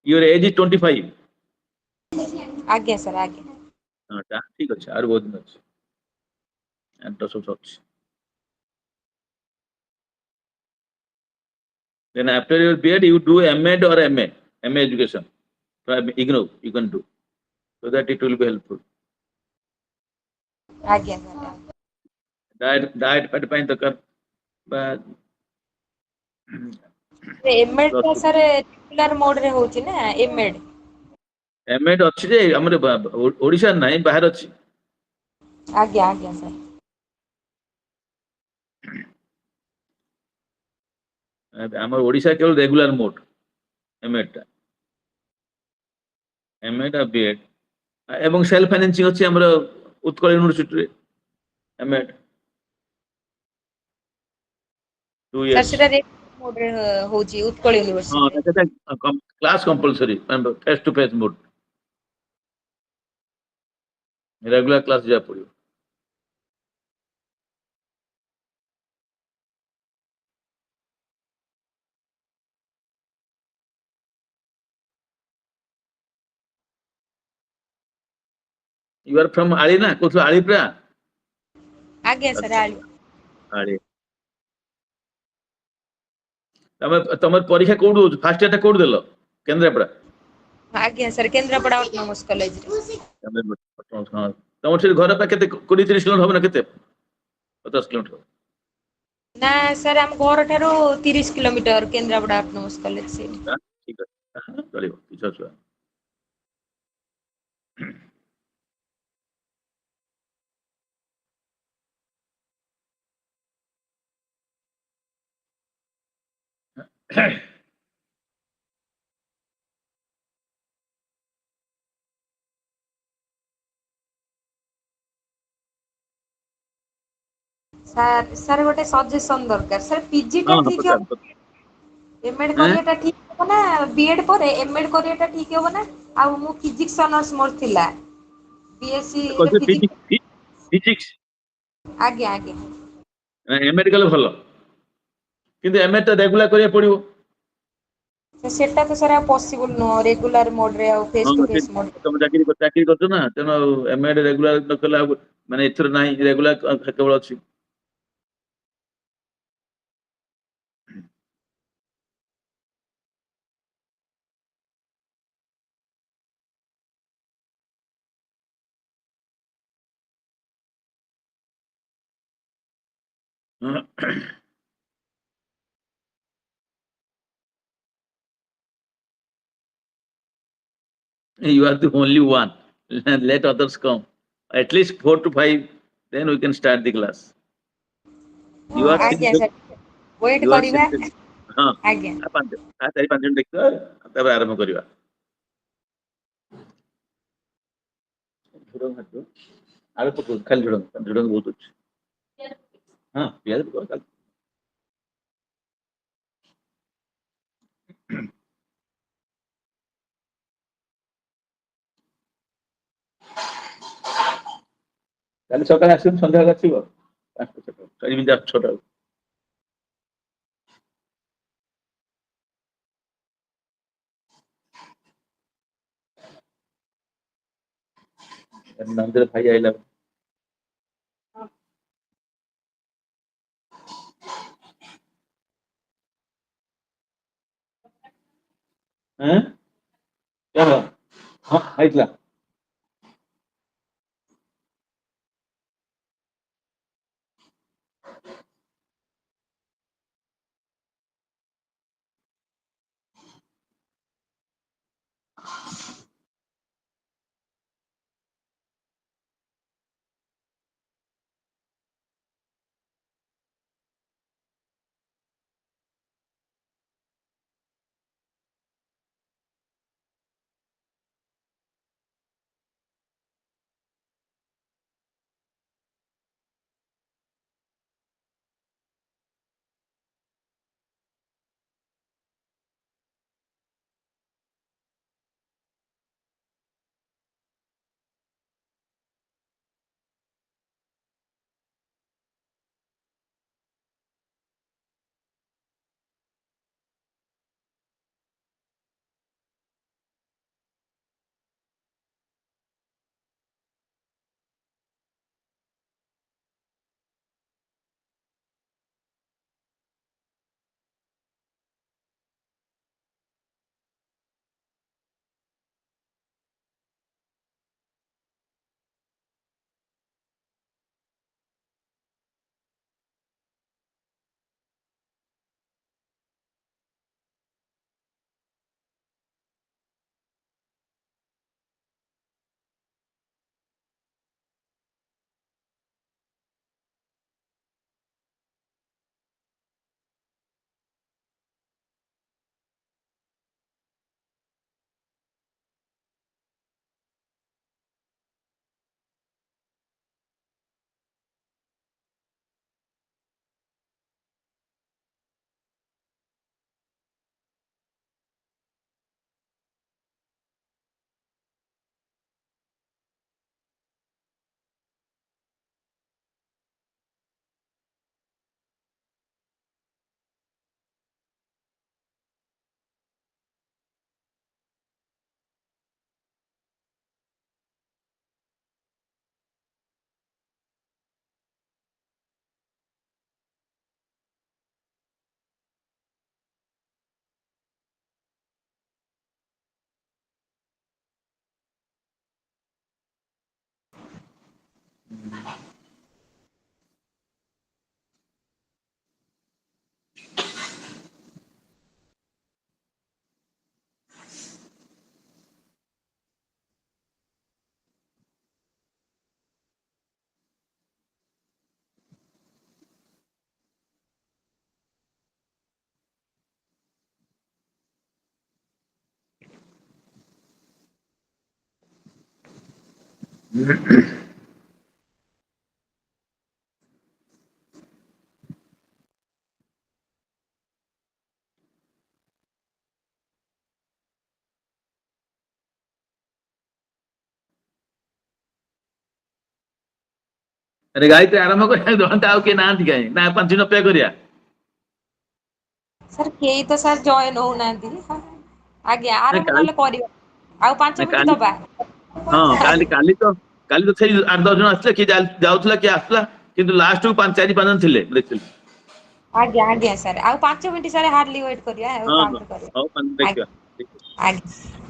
Your age is 25. आज्ञा sir आज्ञा हाँ ठीक अच्छे आर बहुत दिन अच्छे and तो सब अच्छे. Then after your BEd, you do MEd or MA, MA education. From IGNOU you can do, so that it will be helpful. आज्ञा सर Diet फैट पाइन तो कर एमएड तो सर रेगुलर मोड रे होची ना एमएड एमएड अच्छी जे हमरे ओडिशा नहीं बाहर अच्छी. आज्ञा आज्ञा सर हमर ओडिशा केवल रेगुलर मोड एमएड टा एमएड और बीएड एवं सेल्फ फाइनेंसिंग अच्छी हमर उत्कल यूनिवर्सिटी रे एमएड 2 सर years. सेटा रेगुलर मोड रे होची उत्कल हाँ यूनिवर्सिटी कहते class compulsory face to face mode regular class जा पड़ियो. You are from Ali ना कुछ आली प्रा. आज्ञा सर आली आली तमे तमर परीक्षा कोड हो फास्ट ईयर टा कोड देलो केंद्रापड़ा. आज्ञा सर केंद्रापड़ा ऑटोनोमस कॉलेज रे तमर से घर पा केते 20-30 किलोमीटर हो ना केते 50 किलोमीटर. ना सर हम घर ठारो 30 किलोमीटर केंद्रापड़ा ऑटोनोमस कॉलेज से ठीक है चलिए किछ अच्छा. सर सर गोटे सजेशन दरकार सर पीजी टा हाँ हाँ ठीक है पचास एमएड हैं करियाटा ठीक हो ना बीएड पर एमएड करियाटा ठीक हो ना आ मु फिजिक्स ऑनर्स मोर थिला बीएससी रे कहते फिजिक्स फिजिक्स आज्ञा आज्ञा एमएड कले भलो किंतु एमएड टा रेगुलर करिया पड़ियो. सेटा तो sir possible no regular mode रे हाँ फेस टू फेस मोड तुम चाकरी करছো ना तेनो एमएड रेगुलर न कला माने एथर नाही रेगुलर केवल अछि. You are the only one. Let others come. At least 4 to 5, then we can start the class. You are आज्ञा single. Sir wait You are करिबा single. हाँ आज्ञा चारि पांच जन देखियो तब आरंभ करिवा. झुडंग हातो आगे पकड़ खाली झुडंग झुडंग बहुत अच्छे. हाँ पियाज पकड़ खाली. କାଲି ସକାଳେ ଆସିବୁ ସନ୍ଧ୍ୟାବେଳେ ଆସିବ 5ଟା 6ଟା ଏମିତି 6ଟା. ନନ୍ଦରେ ଭାଇ ଆଇଲା. हैं क्या हुआ. हाँ आइतला. अरे गायत्री आरंभ कर घंटा आउ के नांती काई ना 5 दिन अपेक्षा करिया सर केही तो सर जॉइन होउनांती आज्ञा ना आरंभ काल नले करियो आउ 5 ना मिनिट काली दबा हां काली तो सेई 8-10 जन आछले कि जाउथला कि आछला किंतु लास्ट 5 4 5 जन थिले देखथिल आज्ञा आज्ञा सर आउ 5 मिनिट सर हार्डली वेट करिया आउ हां हां काउंट हां करिया देखियो आज्ञा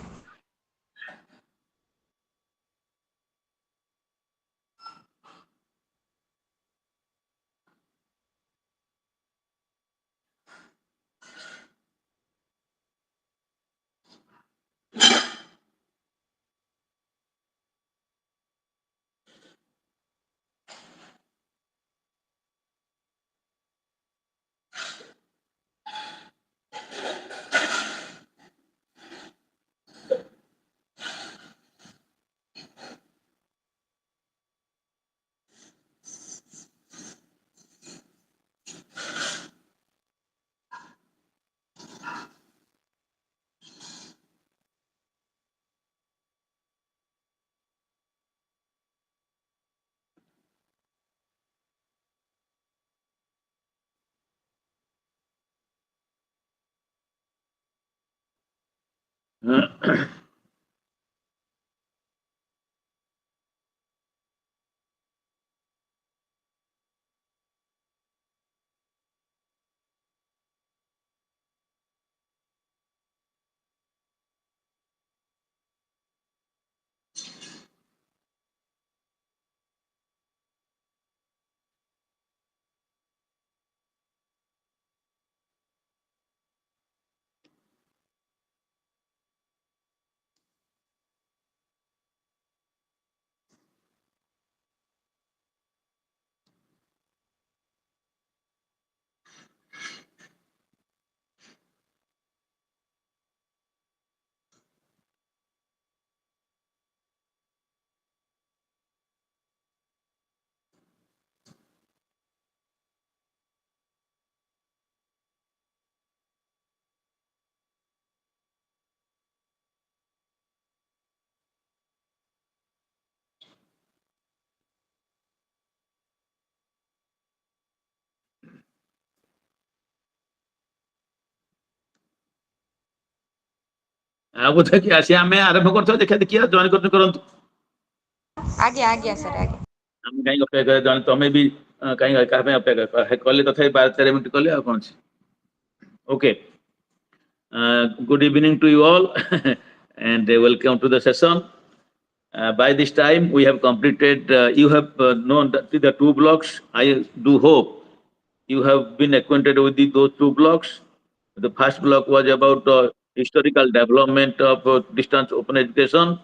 आ बुझे कि आसी हमें आरंभ करथो देखा देखिया जॉइन करंतु आज्ञा आज्ञा सर आज्ञा हम कहीं अपेक्षा करे जॉइन तमे भी कहीं का पे अपेक्षा कले तथापि 12-13 मिनिट कले आ कोन छी okay good evening to you all and welcome to the session. By this time we have completed you have known the two blocks. I do hope you have been acquainted with those two blocks. The first block was about historical development of distance open education,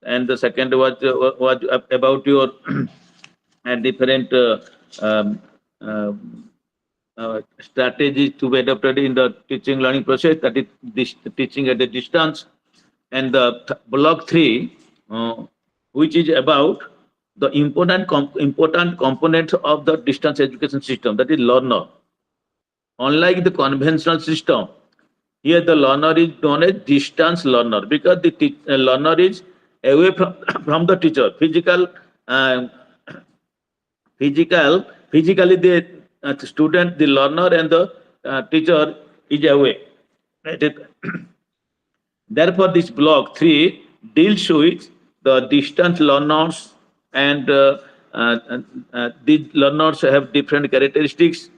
and the second was about your different um, uh, strategies to be adopted in the teaching learning process, that is this teaching at a distance. And the block 3, which is about the important component of the distance education system, that is learner. Unlike the conventional system, here the learner is known as distance learner because the learner is away from, from the teacher. Uh, physically the student, the learner and the teacher is away. Right? Therefore, this block 3 deals with the distance learners, and these learners have different characteristics,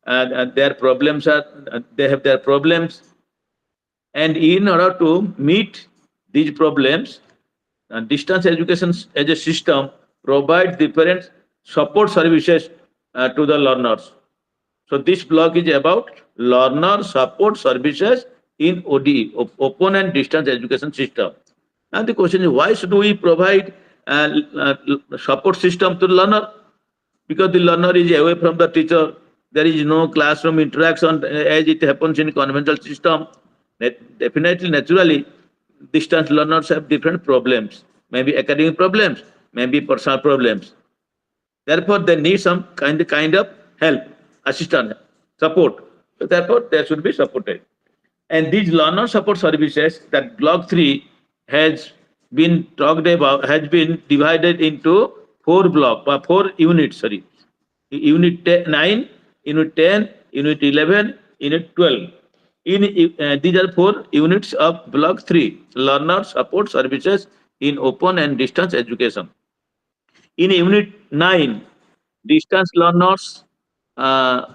and their problems are, they have their problems, and in order to meet these problems, distance education as a system provides different support services to the learners. So this block is about learner support services in ODE, Open and Distance Education System. And the question is, why should we provide support system to the learner? Because the learner is away from the teacher. There is no classroom interaction as it happens in conventional system. Definitely, naturally, distance learners have different problems, maybe academic problems, maybe personal problems. Therefore, they need some kind of help, assistance, support. So therefore, they should be supported. And these learner support services that block 3 has been talked about has been divided into four units. Sorry, unit 9, unit 10, unit 11, unit 12. These are four units of block 3 learner support services in open and distance education. In unit 9, distance learners, uh,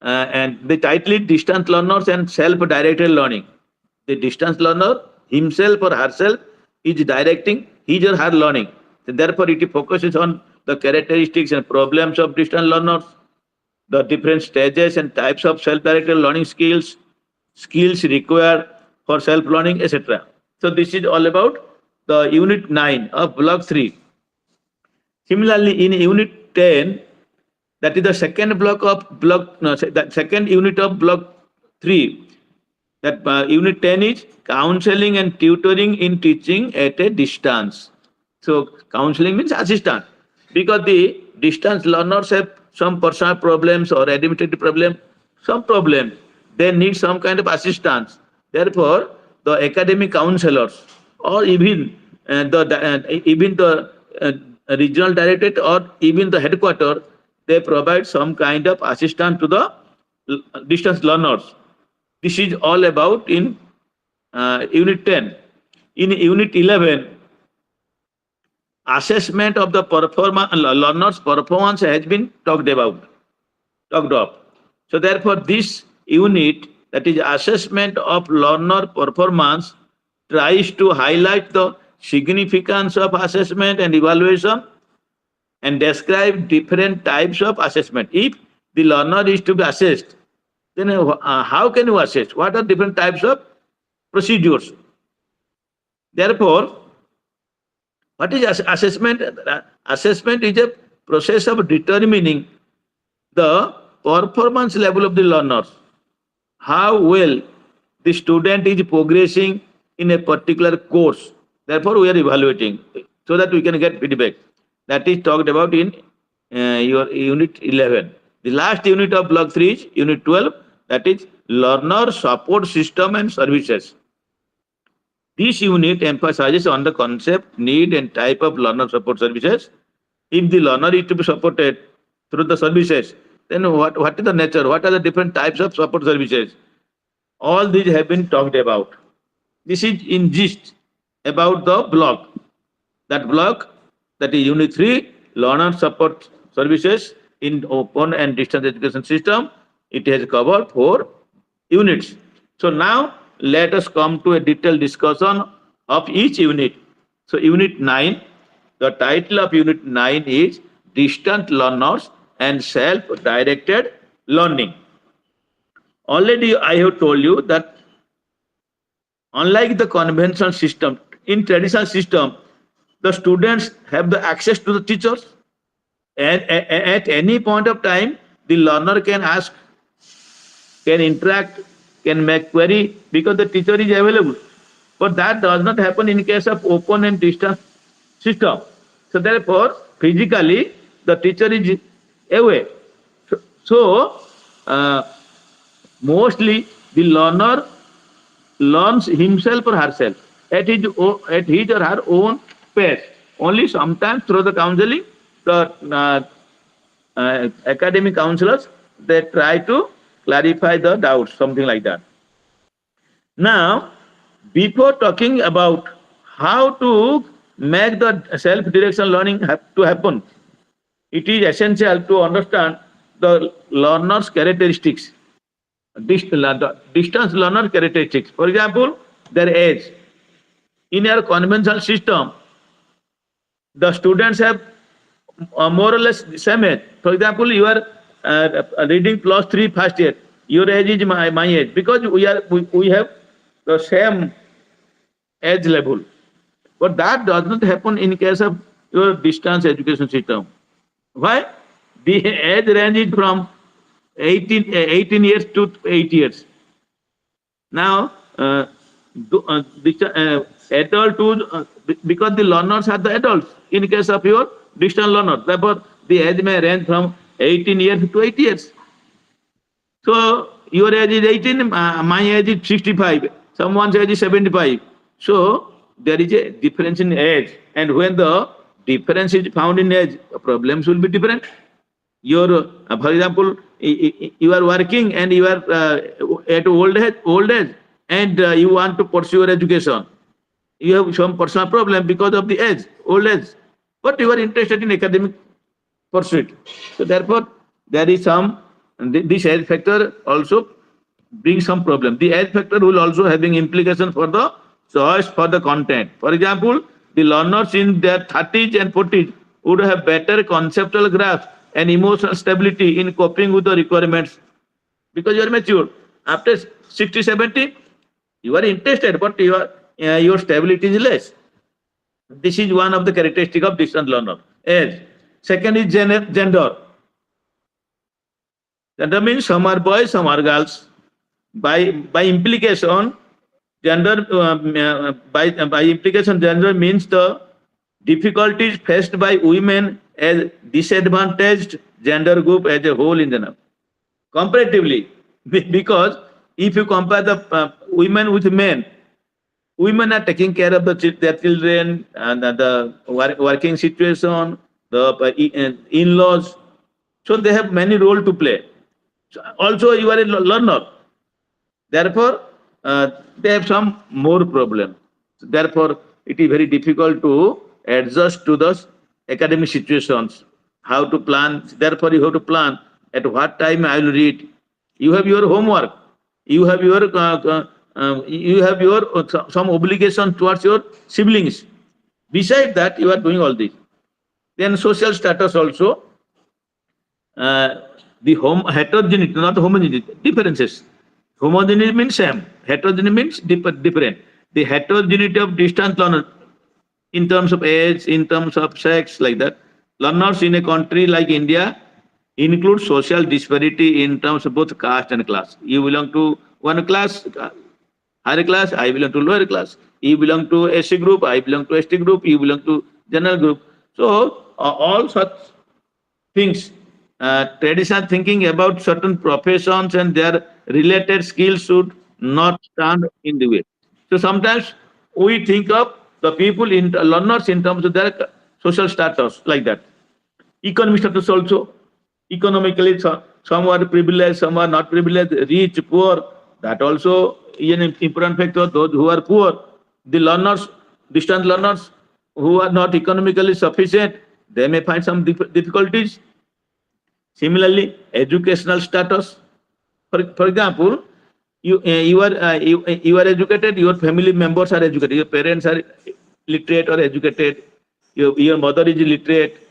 and the title is distance learners and self-directed learning. The distance learner himself or herself is directing his or her learning. So therefore, it focuses on the characteristics and problems of distance learners, the different stages and types of self-directed learning skills, skills required for self-learning, etc. So this is all about the unit 9 of block 3. Similarly, in unit 10, that is the second block of block, no, the second unit of block 3. That unit 10 is counseling and tutoring in teaching at a distance. So counseling means assistant, because the distance learners have some personal problems or administrative problem, some problem. They need some kind of assistance. Therefore, the academic counselors or even the regional directorate or even the headquarter, they provide some kind of assistance to the distance learners. This is all about in unit 10. In unit 11, assessment of the learner's performance has been talked of. So therefore, this unit, that is assessment of learner performance, tries to highlight the significance of assessment and evaluation and describe different types of assessment. If the learner is to be assessed, then how can you assess? What are different types of procedures? Therefore, what is assessment? Assessment is a process of determining the performance level of the learners, how well the student is progressing in a particular course. Therefore, we are evaluating so that we can get feedback. That is talked about in your unit 11. The last unit of block 3 is unit 12, that is learner support system and services. This unit emphasizes on the concept, need and type of learner support services. If the learner is to be supported through the services, then what is the nature? What are the different types of support services? All these have been talked about. This is in gist about the block. That block, that is unit 3, learner support services in open and distance education system. It has covered 4 units. So now let us come to a detailed discussion of each unit. So unit 9, the title of unit 9 is distant learners and self-directed learning. Already I have told you that unlike the conventional system, in traditional system, the students have the access to the teachers, and at any point of time, the learner can ask, can interact, can make query because the teacher is available. But that does not happen in case of open and distance system. So therefore, physically, the teacher is away. So mostly the learner learns himself or herself at his or her own pace. Only sometimes through the counseling, the academic counselors, they try to clarify the doubts, something like that. Now, before talking about how to make the self-direction learning to happen, it is essential to understand the learner's characteristics, the distance learner characteristics. For example, their age. In our conventional system, the students have more or less the same age. For example, you are reading +3 first year. Your age is my age, because we have the same age level. But that does not happen in case of your distance education system. Why? The age range is from 18 years to 8 years. Now, adult to because the learners are the adults in case of your distant learner. Therefore, the age may range from 18 years to 8 years. So your age is 18, my age is 65, someone's age is 75. So there is a difference in age, and when the difference is found in age, the problems will be different. Your, for example, you are working and you are at old age, and you want to pursue your education. You have some personal problem because of the age, old age, but you are interested in academic pursuit. So therefore, there is some this age factor also brings some problem. The age factor will also having implication for the choice for the content. For example, the learners in their 30s and 40s would have better conceptual grasp and emotional stability in coping with the requirements because you are mature. After 60, 70, you are interested, but your stability is less. This is one of the characteristic of distant learner. Age. Second is gender. Gender means some are boys, some are girls. By implication, gender by implication, gender means the difficulties faced by women as disadvantaged gender group as a whole in general. Comparatively, because if you compare the women with men, women are taking care of their children and the working situation, the in-laws. So they have many role to play. So also, you are a learner. Therefore, they have some more problem. Therefore, it is very difficult to adjust to the academic situations. How to plan? Therefore, you have to plan at what time I will read. You have your homework. You have your some obligation towards your siblings. Besides that, you are doing all this. Then social status also. The heterogeneity, not homogeneity, differences. Homogeneity means same. Heterogeneity means different. The heterogeneity of distant learners in terms of age, in terms of sex, like that. Learners in a country like India include social disparity in terms of both caste and class. You belong to one class, higher class, I belong to lower class. You belong to SC group, I belong to ST group, you belong to general group. So all such things, traditional thinking about certain professions and their related skills should not stand in the way. So sometimes we think of the people in learners in terms of their social status, like that. Economic status also. Economically, some are privileged, some are not privileged, rich, poor. That also is an important factor. Those who are poor, the learners, distant learners who are not economically sufficient, they may find some difficulties. Similarly, educational status. For example, you are educated. Your family members are educated. Your parents are literate or educated. Your mother is illiterate,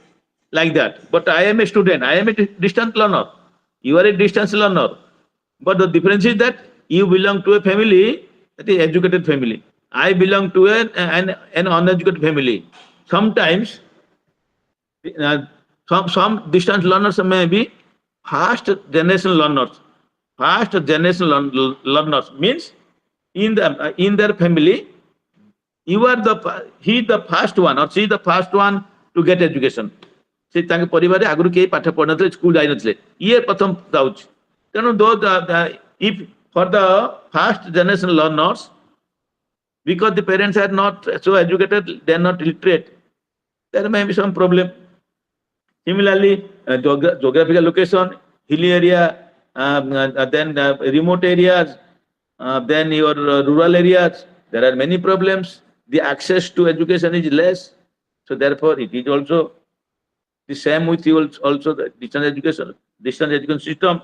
like that. But I am a student. I am a distant learner. You are a distance learner. But the difference is that you belong to a family that is educated family. I belong to an uneducated family. Sometimes some distant learners may be first generation learners. First generation learners means in their family, you are the first one or she the first one to get education. ସେ ତାଙ୍କ ପରିବାରରେ ଆଗରୁ କେହି ପାଠ ପଢିନଥିଲେ, school ଯାଇନଥିଲେ, ଇଏ ପ୍ରଥମ ଯାଉଛି। ତେଣୁ if for the first generation learners, because the parents are not so educated, they are not literate, there may be some problem. Similarly, geographical location, hilly area, then remote areas, then your rural areas, there are many problems. The access to education is less. So therefore, it is also the same with you also the distance education system.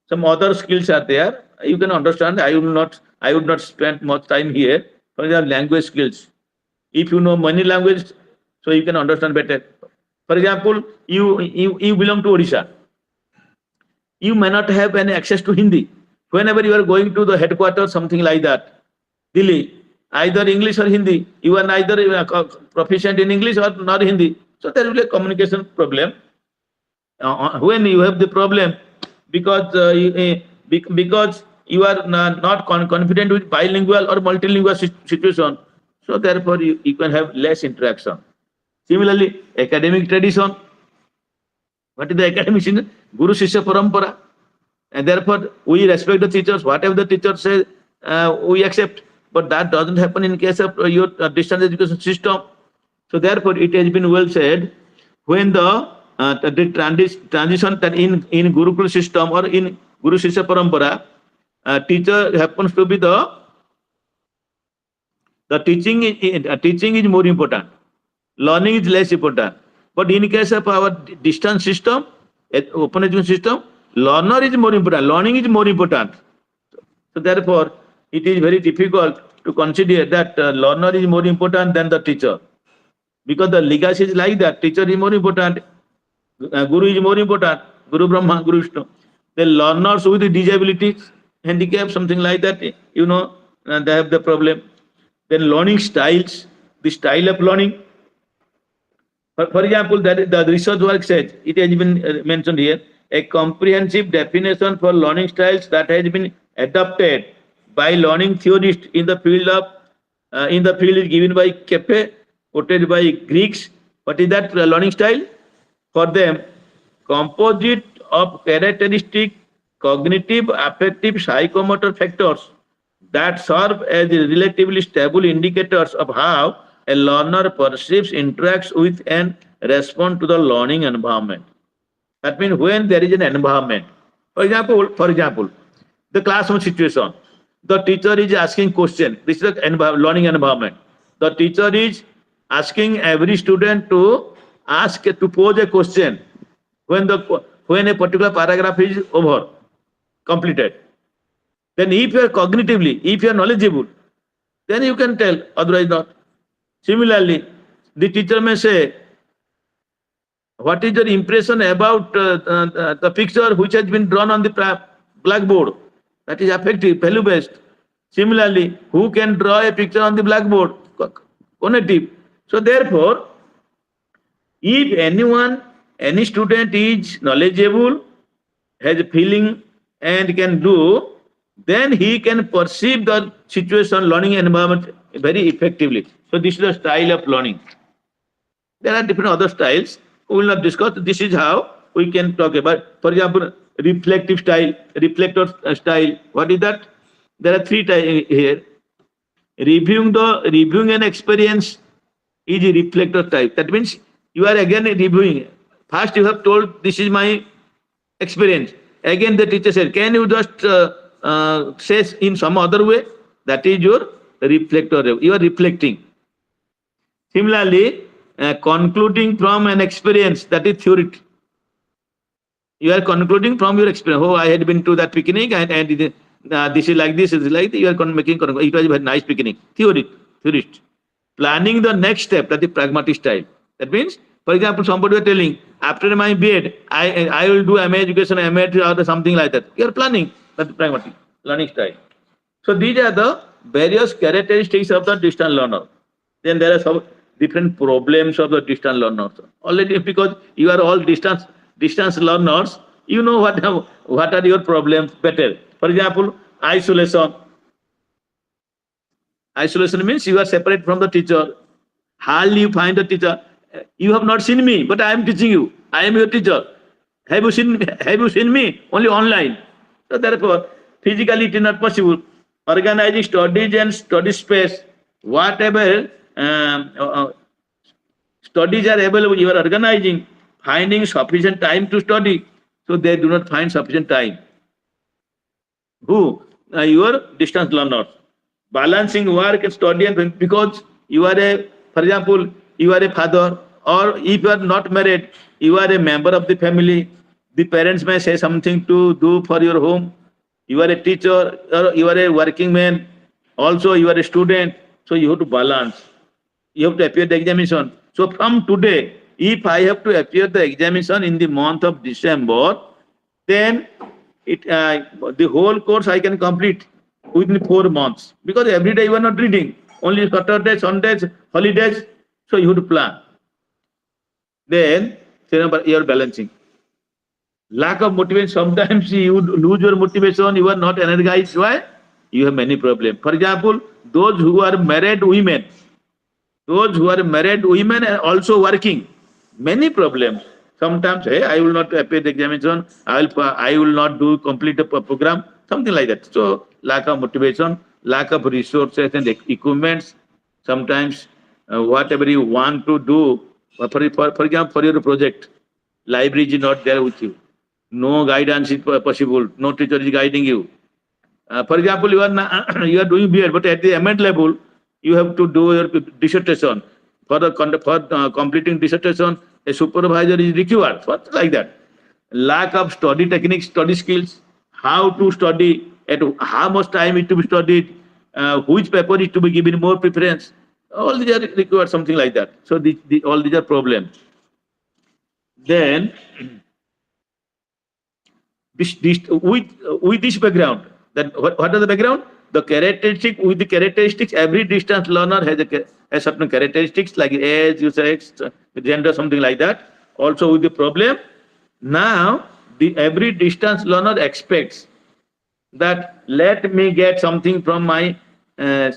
Some other skills are there. You can understand. I would not spend much time here. For example, language skills. If you know many languages, so you can understand better. For example, you belong to Odisha. You may not have any access to Hindi. Whenever you are going to the headquarters, something like that, Delhi, either English or Hindi, you are neither proficient in English or not Hindi. So there will be a communication problem. When you have the problem, because you are not confident with bilingual or multilingual situation, So therefore, you can have less interaction. Similarly, academic tradition. What is the academic tradition? Guru Shishya Parampara. And therefore, we respect the teachers. Whatever the teacher says, we accept. But that doesn't happen in case of your distance education system. So therefore, it has been well said, when the transition that in Gurukul system or in Guru Shishya Parampara, teacher happens to be the teaching is more important. Learning is less important. But in case of our distance system, open education system, learner is more important. Learning is more important. So therefore, it is very difficult to consider that learner is more important than the teacher. Because the legacy is like that. Teacher is more important. Guru is more important. Guru Brahma, Guru Vishnu. The learners with disabilities, handicap, something like that, they have the problem. Then learning styles, the style of learning. For example, that the research work says, it has been mentioned here, a comprehensive definition for learning styles that has been adopted by learning theorists in the field is given by Kepe, quoted by Greeks. What is that learning style? For them, composite of characteristic, cognitive, affective, psychomotor factors that serve as relatively stable indicators of how a learner perceives, interacts with, and responds to the learning environment. That means when there is an environment. For example, the classroom situation. The teacher is asking question. This is a learning environment. The teacher is asking every student to pose a question when a particular paragraph is over, completed. Then if you are cognitively, if you are knowledgeable, then you can tell, otherwise not. Similarly, the teacher may say, what is your impression about the picture which has been drawn on the blackboard? That is affective, value-based. Similarly, who can draw a picture on the blackboard? Cognitive. So therefore, if any student is knowledgeable, has a feeling and can do, then he can perceive the situation, learning environment very effectively. So this is the style of learning. There are different other styles. We will not discuss. This is how we can talk about. For example, reflective style, reflector style. What is that? There are three types here. Reviewing an experience is a reflector type. That means you are again reviewing. First you have told, this is my experience. Again the teacher said, can you just say in some other way? That is your reflector. You are reflecting. Similarly, concluding from an experience, that is theory. You are concluding from your experience. Oh, I had been to that picnic and this is like this, is like this. You are making, it was a very nice picnic. Theorist. Planning the next step, that is pragmatic style. That means, for example, somebody was telling, after my BEd, I will do MA education, MA or something like that. You are planning, that is pragmatic, learning style. So these are the various characteristics of the distant learner. Then there are some different problems of the distant learners. Already, because you are all distance learners, you know what are your problems better. For example, isolation. Isolation means you are separate from the teacher. Hardly you find the teacher. You have not seen me, but I am teaching you. I am your teacher. Have you seen me? Only online. So therefore, physically it is not possible. Organizing studies and study space, whatever studies are available, you are organizing, finding sufficient time to study. So they do not find sufficient time. Who? Your distance learners. Balancing work and study, and because you are for example, you are a father, or if you are not married, you are a member of the family. The parents may say something to do for your home. You are a teacher, or you are a working man. Also, you are a student. So you have to balance. You have to appear the examination. So from today, if I have to appear the examination in the month of December, then the whole course I can complete within 4 months. Because every day you are not reading. Only Saturdays, Sundays, holidays. So you have to plan. Then you are balancing. Lack of motivation, sometimes you lose your motivation, you are not energized. Why? You have many problems. For example, those who are married women, Those who are married women are also working. Many problems. Sometimes, hey, I will not appear the examination. I will not do complete a program. Something like that. So lack of motivation, lack of resources and equipments. Sometimes whatever you want to do, for example, for your project, library is not there with you. No guidance is possible. No teacher is guiding you. For example, you are you are doing BEd, but at the MAd level, you have to do your dissertation. For completing dissertation, a supervisor is required. What like that? Lack of study techniques, study skills, how to study, at how much time is to be studied, which paper is to be given more preference. All these are required something like that. So all these are problems. Then with this background, then what are the background? The characteristic with the characteristics, every distance learner has certain characteristics like age, sex, gender, something like that. Also with the problem, now the every distance learner expects that let me get something from my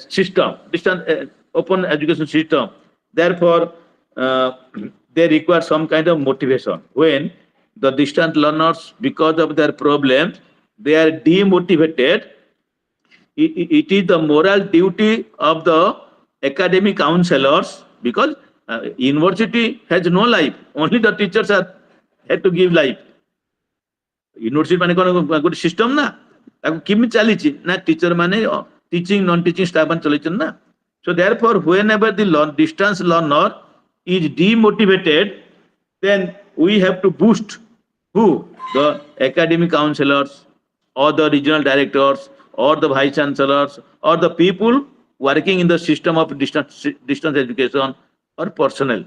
system, distance open education system. Therefore, uh, they require some kind of motivation. When the distant learners, because of their problems, they are demotivated, it is the moral duty of the academic counselors because university has no life. Only the teachers are had to give life. University माने कोन गोटे system ना ताको किमि चली ना teacher माने teaching non teaching staff मान चली ना so therefore whenever the distance learner is demotivated then we have to boost who the academic counselors or the regional directors or the vice chancellors or the people working in the system of distance education or personnel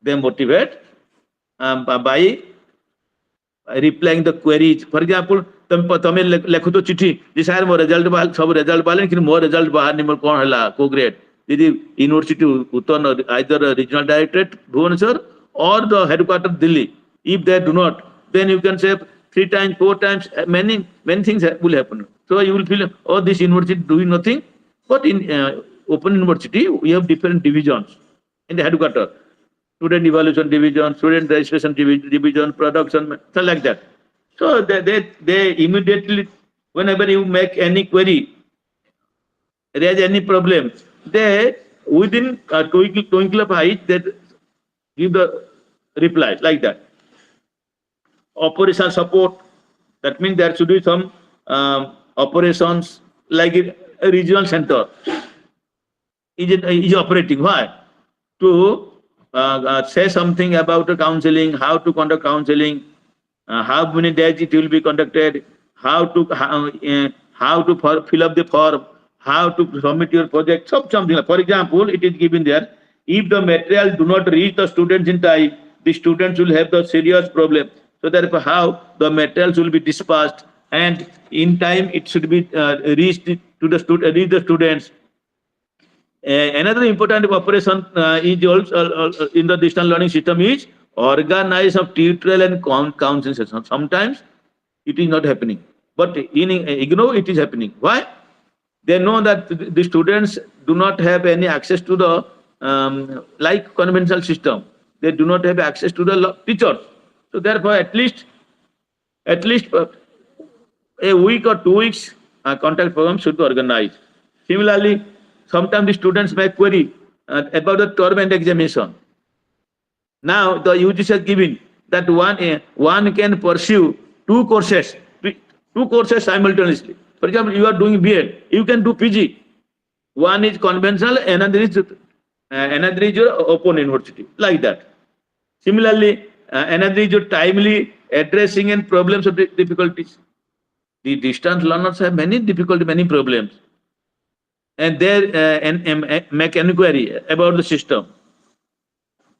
they motivate by replying the queries. For example, तमें लेखु तो चिट्ठी जी sir मो result बाहर सब result बाहर लेकिन मो result बाहर नहीं मोर कौन हला को ग्रेड दीदी यूनिवर्सिटी उत्तर either regional directorate Bhubaneswar or the headquarters Delhi. If they do not, then you can say 3 times, 4 times, many things will happen. So you will feel, oh, this university doing nothing. But in open university, we have different divisions in the headquarters. Student evaluation division, student registration division, production, so like that. So they immediately, whenever you make any query, raise any problem, they within a twinkle of eye, they give the reply like that. Operational support, that means there should be some operations like a regional center is operating. Why? To say something about the counseling, how to conduct counseling, how many days it will be conducted, how to fill up the form, how to submit your project, something like. For example, it is given there, if the material do not reach the students in time, the students will have the serious problem. So therefore, how the materials will be dispatched and in time it should be reached to the students. Another important operation is also in the distance learning system is organization of tutorial and counseling sessions. Sometimes it is not happening, but in IGNOU it is happening. Why? They know that the students do not have any access to the like conventional system. They do not have access to the teachers. So therefore, at least a week or 2 weeks contact program should be organized. Similarly, sometimes the students may query about the term and examination. Now the UGC has given that one can pursue two courses simultaneously. For example, you are doing BEd, you can do PG. One is conventional, another is your open university, like that. Similarly, another is your timely addressing and problems of difficulties. The distance learners have many difficulties, many problems, and they make inquiry about the system.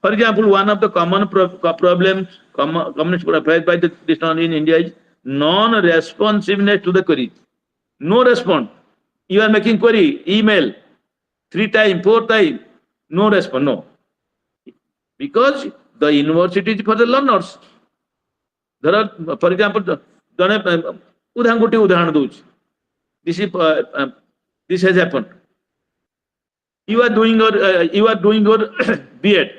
For example, one of the common problems faced by the distance in India is non-responsiveness to the query. No response. You are making query, email, 3 times, 4 times, no response, no. Because the university is for the learners. There are, for example, this has happened. you are doing your B.Ed.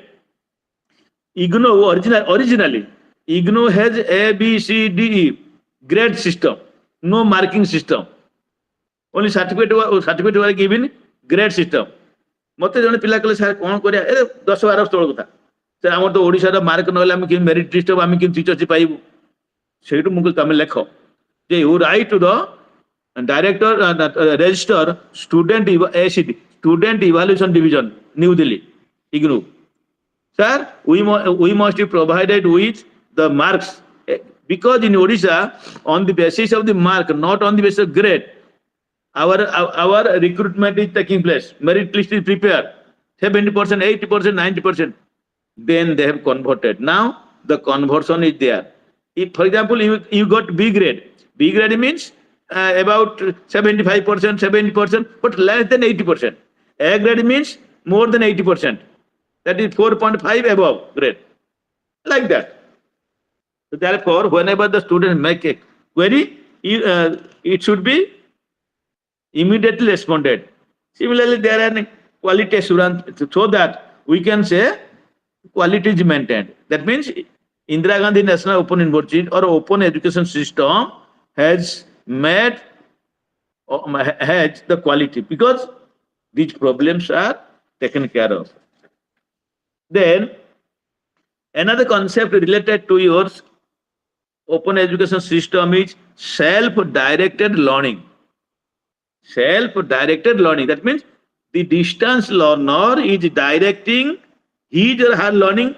Originally, IGNO has A, B, C, D, E grade system, no marking system. Only certificate were given grade system. मते जने पिला कहले sir कोन करिया ए 10 12 तोळ कथा sir हमर तो ओडिसा रो mark नहले हम कि मेरिट लिस्ट हम कि टीचरशिप पाइबु सेटु मुगल तमे लेखो जे you write to the director register student ACD student evaluation division New Delhi IGNOU sir we must be provided with the marks because in Odisha on the basis of the mark not on the basis of grade our recruitment is taking place. Merit list is prepared 70%, 80%, 90%. Then they have converted. Now the conversion is there. If for example you got B grade means about 75%, 70%, but less than 80%. A grade means more than 80%. That is 4.5 above grade. Like that. So therefore, whenever the student make a query, it should be immediately responded. Similarly, there are quality assurance so that we can say quality is maintained. That means Indira Gandhi National Open University or Open Education System has made has the quality because these problems are taken care of. Then another concept related to your open education system is self-directed learning. Self-directed learning. That means the distance learner is directing his or her learning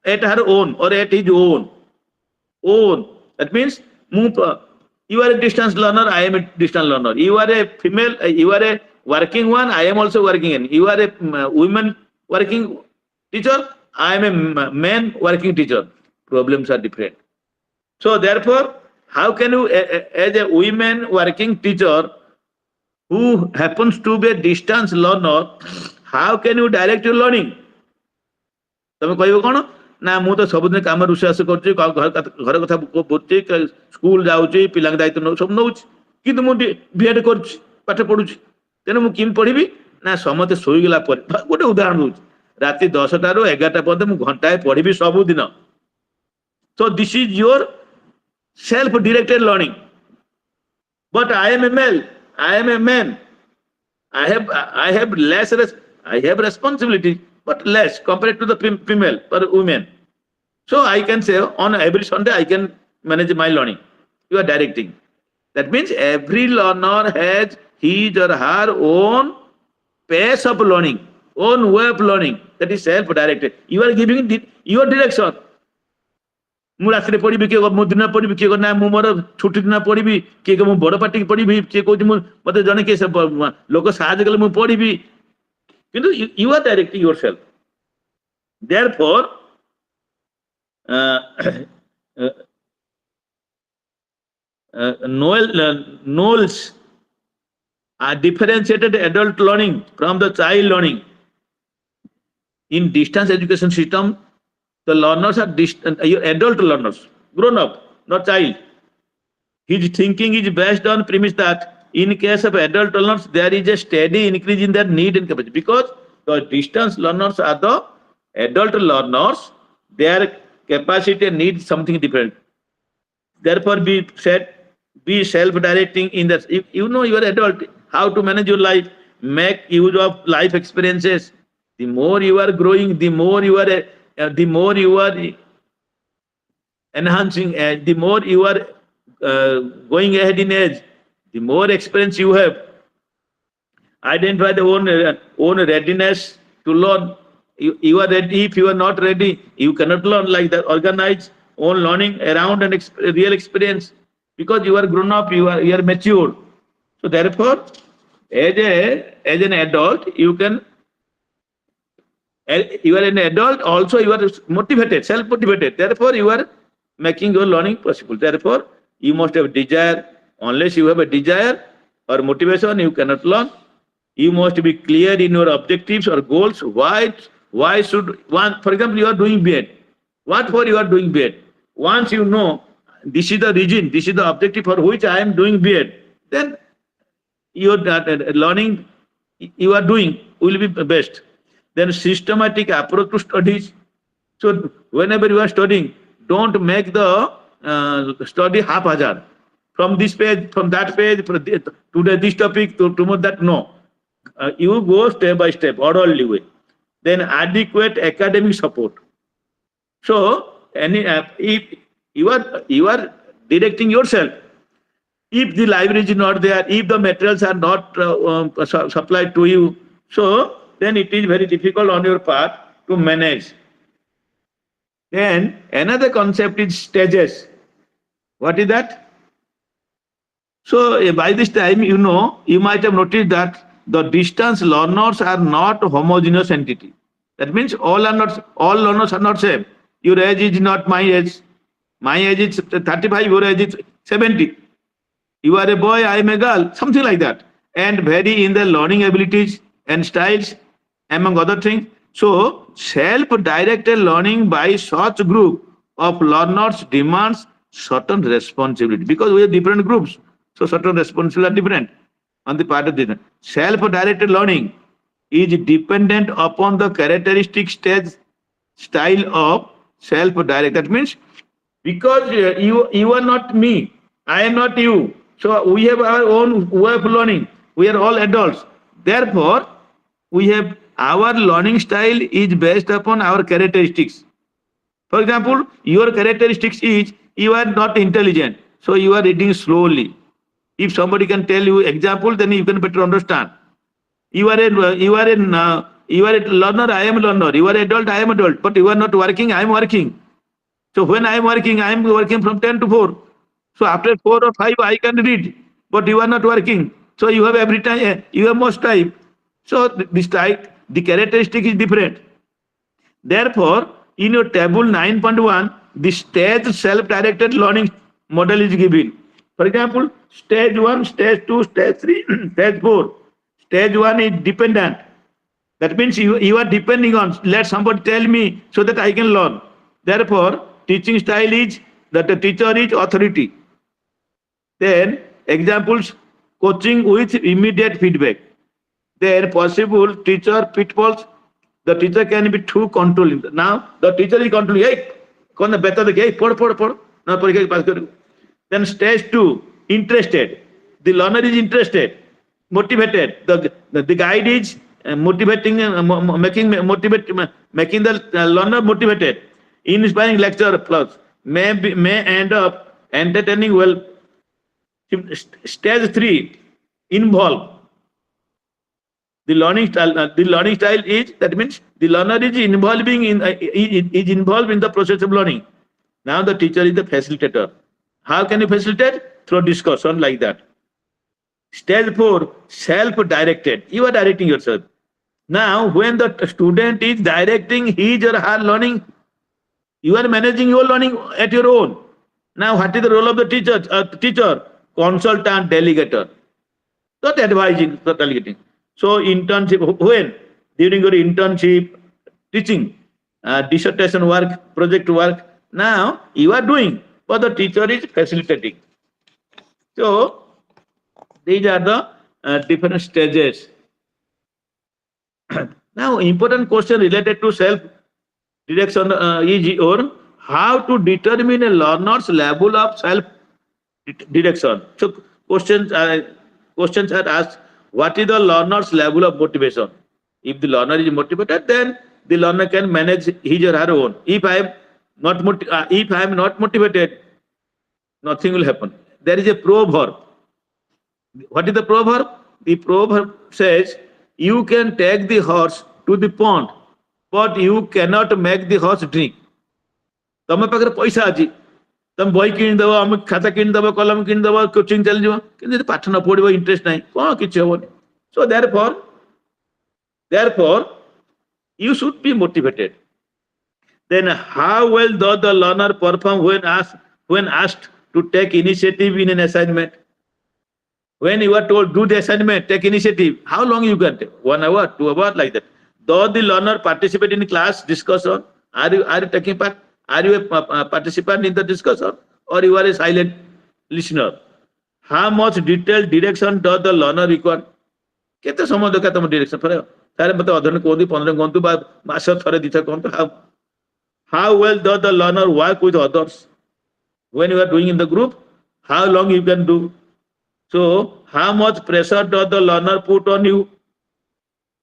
at her own or at his own. That means you are a distance learner, I am a distance learner. You are a female, you are a working one, I am also working in. You are a woman working teacher, I am a man working teacher. Problems are different. So therefore, how can you, as a woman working teacher who happens to be a distance learner, how can you direct your learning? तमे कहबो कोन ना मु तो सब दिन काम रुसास करछि घर कथा बुझछि स्कूल जाउछि पिलांग दायित्व सब नउछि किंतु मु बीएड करछि पाठ पढुछि तेन मु किम पढिबी ना समते सोई गेला पर गोटे उदाहरण दूछि राति 10 टा रो 11 टा पर्यंत मु घंटाए पढिबी सब दिन. So this is your self directed learning. But I am a male, I am a man, I have less I have responsibility but less compared to the female or women. So I can say on every Sunday I can manage my learning. You are directing. That means every learner has his or her own pace of learning, own way of learning. That is self-directed. You are giving your direction. ମୁଁ ରାତିରେ ପଢିବି କିଏ ମୁଁ ଦିନ ପଢିବି କିଏ ନା ମୁଁ ମୋର ଛୁଟି ଦିନ ପଢିବି କିଏ ମୁଁ ବଡ ପାଟି ପଢିବି କିଏ କହୁଛି ମୁଁ ମତେ ଜଣେ କିଏ ଲୋକ ସାହାଯ୍ୟ କଲେ ମୁଁ ପଢିବି କିନ୍ତୁ you are directing yourself. Therefore Knowles are differentiated adult learning from the child learning. In distance education system, the learners are adult learners, grown up, not child. His thinking is based on premise that in case of adult learners, there is a steady increase in their need and capacity. Because the distance learners are the adult learners, their capacity and need something different. Therefore, be self-directing in that. If you know you are adult, how to manage your life, make use of life experiences. The more you are growing, the more you are enhancing, the more you are going ahead in age, the more experience you have. Identify the own readiness to learn. You are ready. If you are not ready, you cannot learn like that. Organize own learning around an real experience because you are grown up, you are mature. So therefore, as an adult, you are an adult, also you are motivated, self-motivated. Therefore, you are making your learning possible. Therefore, you must have desire. Unless you have a desire or motivation, you cannot learn. You must be clear in your objectives or goals. Why should one, for example, you are doing B.Ed. What for you are doing B.Ed? Once you know this is the reason, this is the objective for which I am doing B.Ed, then your learning you are doing will be best. Then systematic approach to studies. So whenever you are studying, don't make the study haphazard. From this page, from that page, today this topic, to tomorrow that. No, you go step by step, orderly way. Then adequate academic support. So if you are directing yourself, if the library is not there, if the materials are not supplied to you, so then it is very difficult on your part to manage. Then another concept is stages. What is that? So by this time, you might have noticed that the distance learners are not homogeneous entity. That means all learners are not same. Your age is not my age. My age is 35, your age is 70. You are a boy, I am a girl, something like that. And vary in the learning abilities and styles, among other things. So self-directed learning by such group of learners demands certain responsibility, because we have different groups. So certain responsibilities are different on the part of the self-directed learning is dependent upon the characteristic style of self-direct. That means because you are not me, I am not you. So we have our own way of learning. We are all adults. Therefore, we have our learning style is based upon our characteristics. For example, your characteristics is you are not intelligent, so you are reading slowly. If somebody can tell you example, then you can better understand. You are a learner, I am a learner. You are adult, I am adult. But you are not working, I am working. So when I am working from 10 to 4. So after 4 or 5, I can read. But you are not working. So you have every time, you have most time. So this type, the characteristic is different. Therefore, in your table 9.1, the stage self-directed learning model is given. For example, stage 1, stage 2, stage 3, stage 4. Stage 1 is dependent. That means you are depending on, let somebody tell me so that I can learn. Therefore, teaching style is that the teacher is authority. Then examples, coaching with immediate feedback. Then possible teacher pitfalls. The teacher can be too controlling. Now the teacher is controlling. Hey, कौन बेहतर देखे? पढ़. ना परीक्षा के पास करो. Then stage 2, interested. The learner is interested, motivated. The guide is motivating, making the learner motivated. Inspiring lecture plus may end up entertaining well. Stage 3, involve. The learning style is, that means the learner is involved in the process of learning. Now the teacher is the facilitator. How can you facilitate? Through discussion like that. Stage 4, self-directed. You are directing yourself. Now when the student is directing his or her learning, you are managing your learning at your own. Now what is the role of the teacher? Consultant, delegator. Not advising, not delegating. So internship, when? During your internship, teaching, dissertation work, project work, now you are doing, but the teacher is facilitating. So these are the different stages. Now important question related to self-direction is or how to determine a learner's level of self-direction. So questions are asked. What is the learner's level of motivation? If the learner is motivated, then the learner can manage his or her own. If I am not motivated, nothing will happen. There is a proverb. What is the proverb? The proverb says, you can take the horse to the pond, but you cannot make the horse drink. तम पाखे पैसा अच्छी तुम बही किदब आम खाता किदब कलम किदब coaching चल कि पाठ न पढ़ो इंटरेस्ट ना कौन कि हेनी सो therefore you should be motivated. Then how well does the learner perform when asked to take initiative in an assignment? When you are told do the assignment, take initiative, how long you can take? 1 hour, 2 hours, like that. Does the learner participate in class discussion? Are you taking part? Are you a participant in the discussion, or you are a silent listener? How much detailed direction does the learner require? केते समय दरकार तुम direction पर Sir, but the other ko di 15 gontu ba maso thore ditha kontu how well does the learner work with others? When you are doing in the group, how long you can do? So how much pressure does the learner put on you?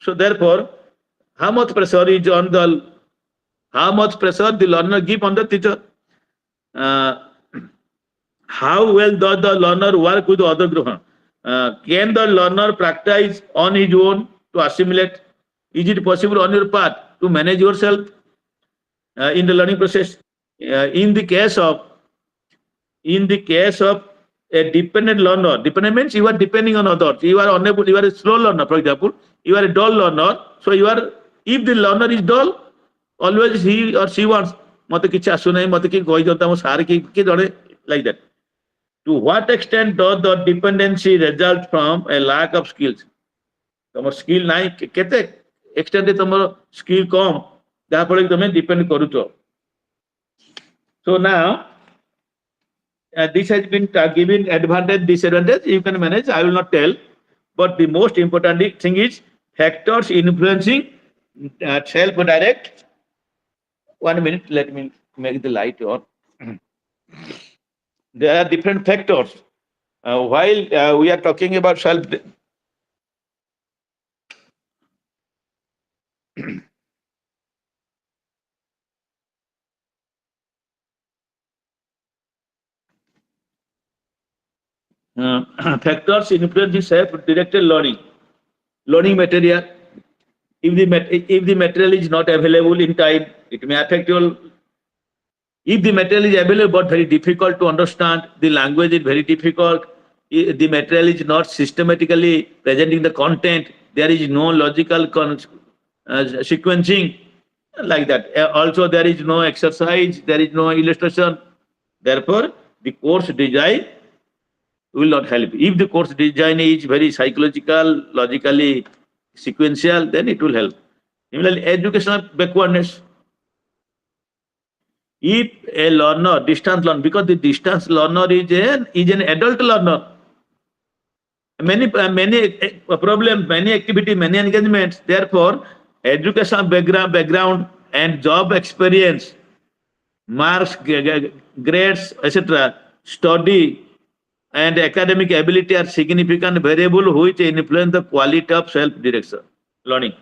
So therefore, how much pressure is on the how much pressure the learner give on the teacher? Uh, how well does the learner work with the other group? Can the learner practice on his own to assimilate? Is it possible on your part to manage yourself in the learning process? In the case of a dependent learner, dependent means you are depending on others. You are unable. You are a slow learner, for example. You are a dull learner. So you are. If the learner is dull, always he or she wants. मत किसी आसु नहीं मत कि कोई जोता मो सारे की जोड़े like that. To what extent does the dependency result from a lack of skills? तमर skill नहीं केते extent रे तमर skill कम जहाँ फले तमें depend करूचो. So now this has been given advantage, disadvantage. You can manage. I will not tell, but the most important thing is factors influencing self-direct. 1 minute. Let me make the light on. There are different factors. While we are talking about self. Factors influencing self-directed learning material. If the material is not available in time, it may affect your. If the material is available but very difficult to understand, the language is very difficult, the material is not systematically presenting the content, there is no logical sequencing like that. Also, there is no exercise, there is no illustration. Therefore, the course design will not help. If the course design is very psychological, logically sequential, then it will help. Similarly, educational backwardness. If a learner, distance learner, because the distance learner is an adult learner, many problems, many activities, many engagements. Therefore, education background and job experience, marks, grades, etc., study and academic ability are significant variable which influence the quality of self-direction learning.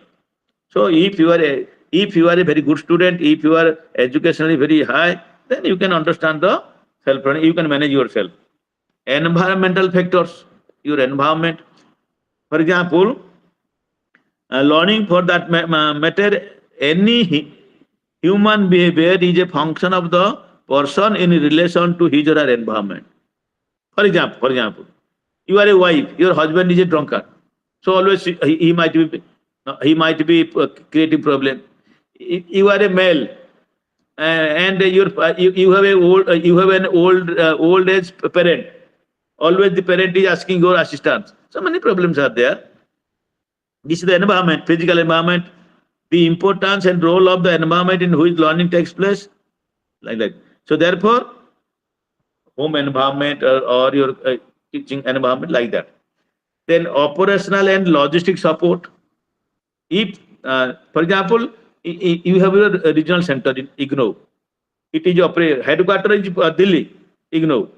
So if you are a very good student, if you are educationally very high, then you can understand the self-learning, you can manage yourself. Environmental factors, your environment. For example, learning for that matter, any human behavior is a function of the person in relation to his or her environment. For example, you are a wife, your husband is a drunkard. So always he might be creating problem. You are a male, and you have an old age parent. Always the parent is asking your assistance. So many problems are there. This is the environment, physical environment, the importance and role of the environment in which learning takes place, like that. So therefore, home environment or your teaching environment, like that. Then operational and logistic support. If, for example, you have your regional center in IGNOU, it is your headquarters is Delhi, IGNOU.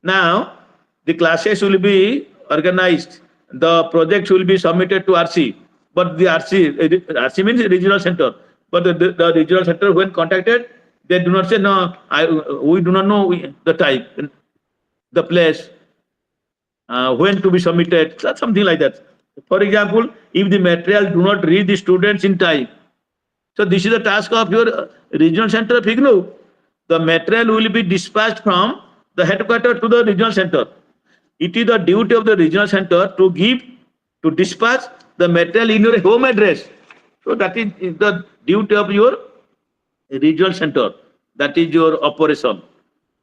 Now, the classes will be organized, the projects will be submitted to RC, but the RC means regional center, but the regional center, when contacted, they do not say, no, we do not know the type, the place, when to be submitted, something like that. For example, if the material do not reach the students in time, so this is the task of your regional center of IGNOU. The material will be dispatched from the headquarters to the regional center. It is the duty of the regional center to dispatch the material in your home address. So that is the duty of your regional center. That is your operation.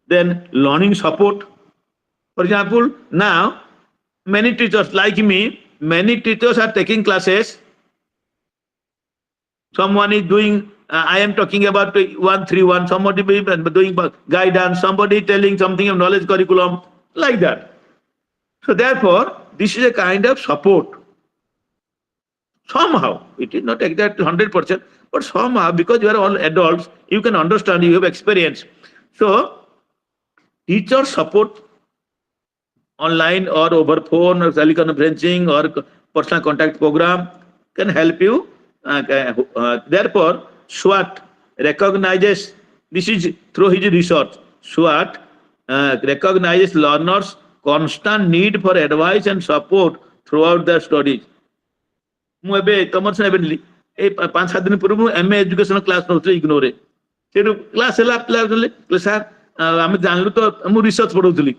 Then learning support. For example, now many teachers like me, many teachers are taking classes. Someone is doing, I am talking about 131, somebody doing guidance, somebody telling something of knowledge curriculum, like that. So therefore, this is a kind of support. Somehow, it is not exactly 100%, but somehow, because you are all adults, you can understand, you have experience. So, teacher support online or over phone or teleconferencing or personal contact program can help you. Therefore, SWAT recognizes, this is through his research, SWAT recognizes learners' constant need for advice and support throughout their studies. ମୁଁ ଏବେ ତମର ସାଙ୍ଗେ ଏବେ ଏଇ 5-7 ଦିନ ପୂର୍ବରୁ MA education class ନଉଥିଲି ଇଗ୍ନୋରେ। ସେଠୁ class ହେଲା, ପିଲା କହିଲେ ସାର୍ ଆମେ ଜାଣିଲୁ ତ, ମୁଁ ରିସର୍ଚ୍ଚ ପଢଉଥିଲି,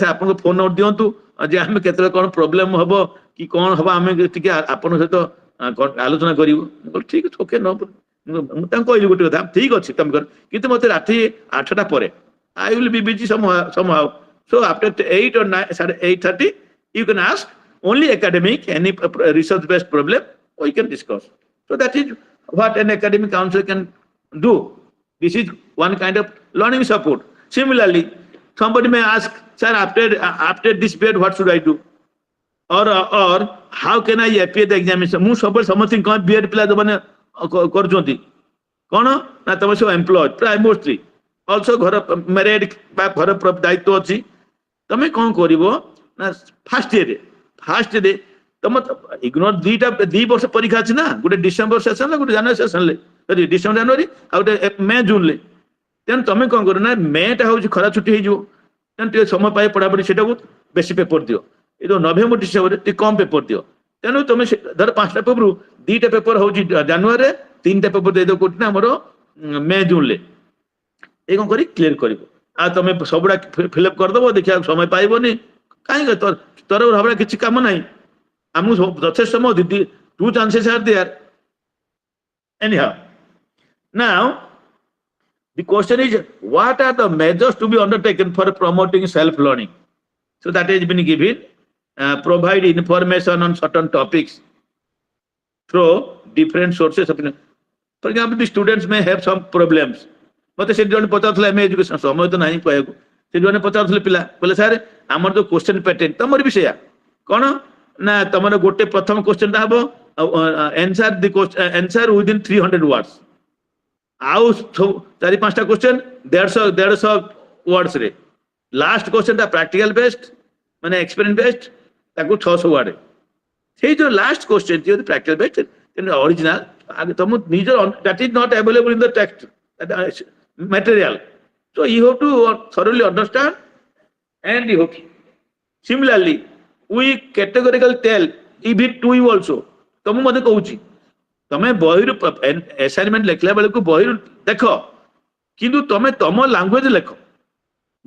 ସାର୍ ଆପଣଙ୍କ ଫୋନ ନମ୍ବର ଦିଅନ୍ତୁ ଯେ ଆମେ କେତେବେଳେ କଣ ପ୍ରୋବ୍ଲେମ ହବ କି କଣ ହବ ଆମେ ଟିକେ ଆପଣଙ୍କ ସହିତ ଆଲୋଚନା କରିବୁ। ମୁଁ କହିଲି ଠିକ ଅଛି, ଓକେ, ନ ମୁଁ ତାଙ୍କୁ କହିଲି ଗୋଟେ କଥା, ଠିକ ଅଛି ତମେ କର, କିନ୍ତୁ ମତେ ରାତି 8ଟା ପରେ I will be busy somehow. So after 8 or 9, 8:30, you can ask only academic, any research based problem we can discuss. So that is what an academic counselor can do. This is one kind of learning support. Similarly, somebody may ask, sir, after this period what should I do, or how can I appear the examination? ମୁଁ ସବୁବେଳେ ସମସ୍ତଙ୍କୁ କଣ BEd ପିଲା ଯୋଉମାନେ କରୁଛନ୍ତି କଣ ନା ତମେ ସବୁ ଏମ୍ପ୍ଲଏଡ୍ ପ୍ରାୟ ମୋଷ୍ଟଲି ଅଲସୋ ଘର ମ୍ୟାରେଡ୍ ବା ଘର ଦାୟିତ୍ୱ ଅଛି। ତମେ କଣ କରିବ ନା ଫାର୍ଷ୍ଟ ଇୟରରେ ତମ ଇଗ୍ନୋର 2 ବର୍ଷ ପରୀକ୍ଷା ଅଛି ନା, ଗୋଟେ ଡିସେମ୍ବର ସେସନରେ, ଗୋଟେ ଜାନୁଆରୀ ସେସନରେ, ସରି ଡିସେମ୍ବର ଜାନୁଆରୀ, ଆଉ ଗୋଟେ ମେ ଜୁନରେ। ତେଣୁ ତମେ କଣ କର ନା, ମେ ଟା ହଉଛି ଖରା ଛୁଟି ହେଇଯିବ, ତେଣୁ ଟିକେ ସମୟ ପାଇ ପଢାପଢି ସେଟାକୁ ବେଶୀ ପେପର ଦିଅ। ଏ ଯୋଉ ନଭେମ୍ବର ଡିସେମ୍ବରରେ ଟିକେ କମ ପେପର ଦିଅ। ତେଣୁ ତମେ ଧର 5ଟା ପେପରରୁ 2ଟା ପେପର ହଉଛି ଜାନୁଆରୀରେ, 3ଟା ପେପର ଦେଇଦବ କୋଉଠି ନା ଆମର ମେ ଜୁନରେ। ଏ କଣ କରି କ୍ଲିୟର କରିବ। ଆଉ ତମେ ସବୁଟା ଫିଲଅପ କରିଦବ, ଦେଖିବାକୁ ସମୟ ପାଇବନି। କାହିଁକି ତୋର ଭାବରେ କିଛି କାମ ନାହିଁ, ଆମକୁ ଯଥେଷ୍ଟ ସମୟ ଦିଦି, 2 chances are there. Anyhow, now the question is, what are the measures to be undertaken for promoting self-learning? So that has been given. Provide information on certain topics through different sources of. For example, the students may have some problems. ମତେ ସେଠି ଜଣେ ପଚାରୁଥିଲା MA education, ସମୟ ତ ନାହିଁ କହିବାକୁ, ସେଠି ଜଣେ ପଚାରୁଥିଲେ ପିଲା, କହିଲେ ସାର୍ ଆମର ଯୋଉ କ୍ୱେଶ୍ଚନ ପ୍ୟାଟର୍ନ, ତମର ବି ସେଇଆ କଣ ନା, ତମର ଗୋଟେ ପ୍ରଥମ କ୍ୱେଶ୍ଚନଟା ହବ answer within 300 words, ଆଉ 4-5ଟା କ୍ୱେଶ୍ଚନ 150 words ରେ, ଲାଷ୍ଟ କ୍ୱେଶ୍ଚନଟା ପ୍ରାକ୍ଟିକାଲ ବେସ୍ଡ ମାନେ ଏକ୍ସପେରିଏନ୍ସ ବେସ୍ଡ, ତାକୁ 600 ୱାର୍ଡ। ସେଇ ଯୋଉ ଲାଷ୍ଟ କ୍ୱେଶ୍ଚନ ଯଦି ପ୍ରାକ୍ଟିକାଲ ବେସ୍ଡ, ଅରିଜିନାଲ ତମ ନିଜର, that is not available in the text material. So you have to thoroughly understand, and you have to. Similarly, we categorically tell even to you also, ତମକୁ ମଧ୍ୟ କହୁଛି, ତମେ ବହିରୁ assignment ଲେଖିଲା ବେଳକୁ ବହିରୁ ଦେଖ, କିନ୍ତୁ ତମେ ତମ ଲାଙ୍ଗୁଏଜ ଲେଖ।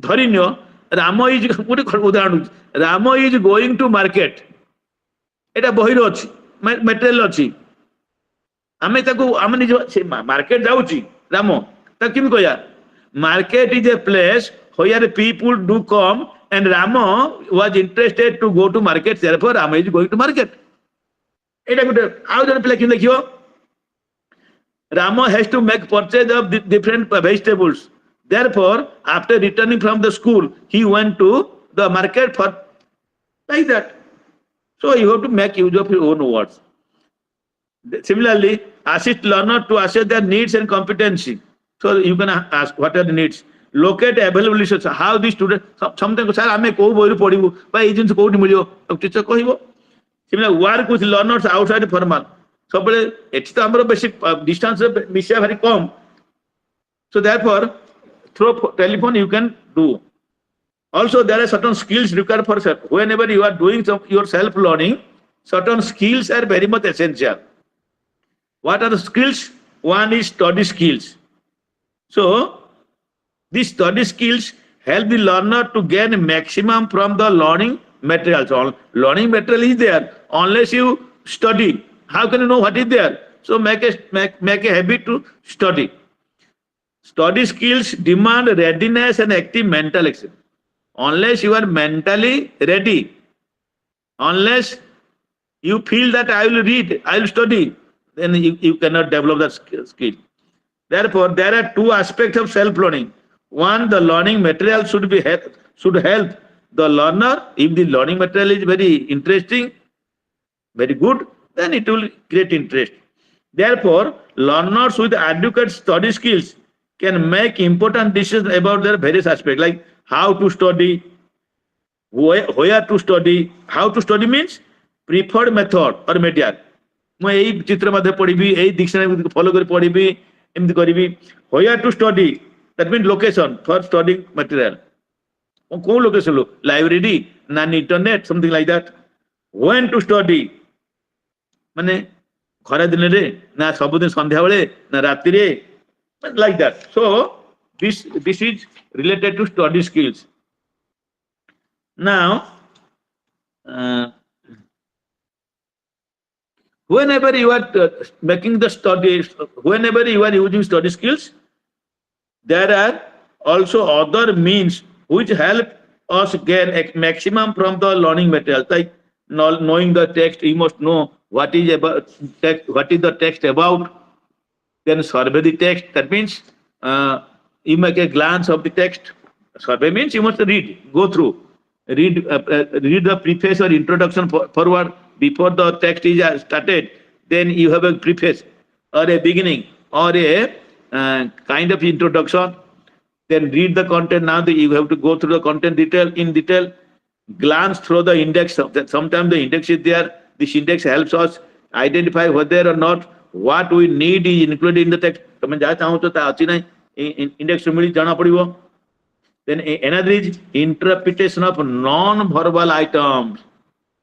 ଧରିନିଅ ରାମ ଇଜ, ଗୋଟେ ଉଦାହରଣ, Ram is going to market, ଏଟା ବହିରେ ଅଛି, ମେଟେରିଆଲ ଅଛି। ଆମେ ତାକୁ ଆମେ ନିଜ ମାର୍କେଟ ଯାଉଛି ରାମ, ତାକୁ କେମିତି କହିବା? Market is a place where people do come and Rama was interested to go to market, therefore Rama is going to market. ଏଇଟା ଗୋଟେ। ଆଉ ଜଣେ ପିଲା କେମିତି ଲେଖିବ? Rama has to make purchase of different vegetables, therefore after returning from the school he went to the market for, like that. So you have to make use of your own words. Similarly, assist learner to assess their needs and competency. So you can ask, what are the needs? Locate available resources. How the student, something sir ଆମେ କୋଉ ବହିରୁ ପଢିବୁ ବା ଏଇ ଜିନିଷ କୋଉଠି ମିଳିବ, teacher କହିବ। Similarly, work with learners outside formal. ସବୁବେଳେ ଏଠି ତ ଆମର ବେଶୀ ଡିଷ୍ଟାନ୍ସରେ ମିଶିବା ଭାରି କମ, so therefore through telephone you can do. Also there are certain skills required for self. Whenever you are doing your self learning, certain skills are very much essential. What are the skills? One is study skills. So these study skills help the learner to gain maximum from the learning material. So learning material is there. Unless you study, how can you know what is there? So make a habit to study. Study skills demand readiness and active mental action. Unless you are mentally ready, unless you feel that I will read, I will study, then you cannot develop that skill. Therefore, there are 2 aspects of self-learning. One, the learning material should help the learner. If the learning material is very interesting, very good, then it will create interest. Therefore, learners with adequate study skills can make important decisions about their various aspects, like how to study, where to study. How to study means preferred method or media. ମୁଁ ଏଇ ଚିତ୍ର ମଧ୍ୟ ପଢିବି, ଏଇ dictionary follow କରି ପଢିବି, ଏମିତି କରିବି. Where to study, that means location for studying material. କୋଉ ଲୋକେସନ? ଲାଇବ୍ରେରୀ ନା internet, something like that. When to study, ମାନେ ଖରା ଦିନରେ ନା ସବୁଦିନ ସନ୍ଧ୍ୟାବେଳେ ନା ରାତିରେ, like that. So this is related to study skills. Now whenever you are making the studies, whenever you are using study skills, there are also other means which help us gain maximum from the learning material. Like knowing the text, you must know what is about text, what is the text about. Then survey the text. That means you make a glance of the text. Survey means you must read, go through, read the preface or introduction forward before the text is started. Then you have a preface or a beginning or a kind of introduction. Then read the content. Now you have to go through the content in detail. Glance through the index. Sometimes the index is there. This index helps us identify whether or not what we need is included in the text. Index jana padibo. Then another is interpretation of non-verbal items.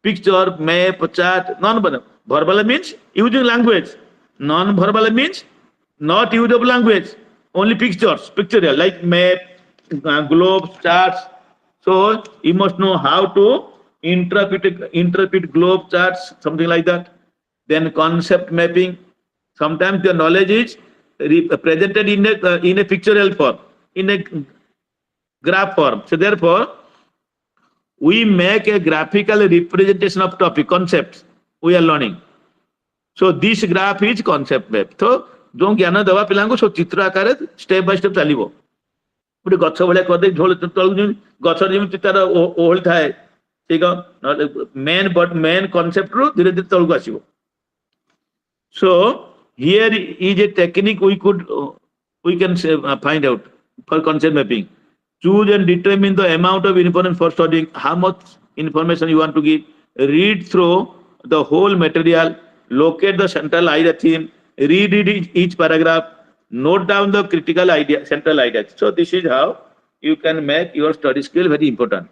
Picture, map, chart, non-verbal. Verbal means using language. Non-verbal means not use of language. Only pictures, pictorial, like map, globes, charts. So you must know how to interpret globe charts, something like that. Then concept mapping. Sometimes the knowledge is presented in a pictorial form, in a graph form. So therefore, we make a graphical representation of topic concepts we are learning. So this graph is concept map. So जो ज्ञान देवा पिला को सब चित्र आकार step by step चलिबो. गोटे गछ भलिया कर दे ढोल तळ गछ जेमि तार ओहଳି थाए ठीक मेन कॉन्सेप्ट रो धीरे धीरे तळକୁ आसीबो. So here is a technique we can find out for concept mapping. Choose and determine the amount of information for studying, how much information you want to give. Read through the whole material, locate the central idea theme, read each paragraph, note down the critical idea, central ideas. So this is how you can make your study skill very important.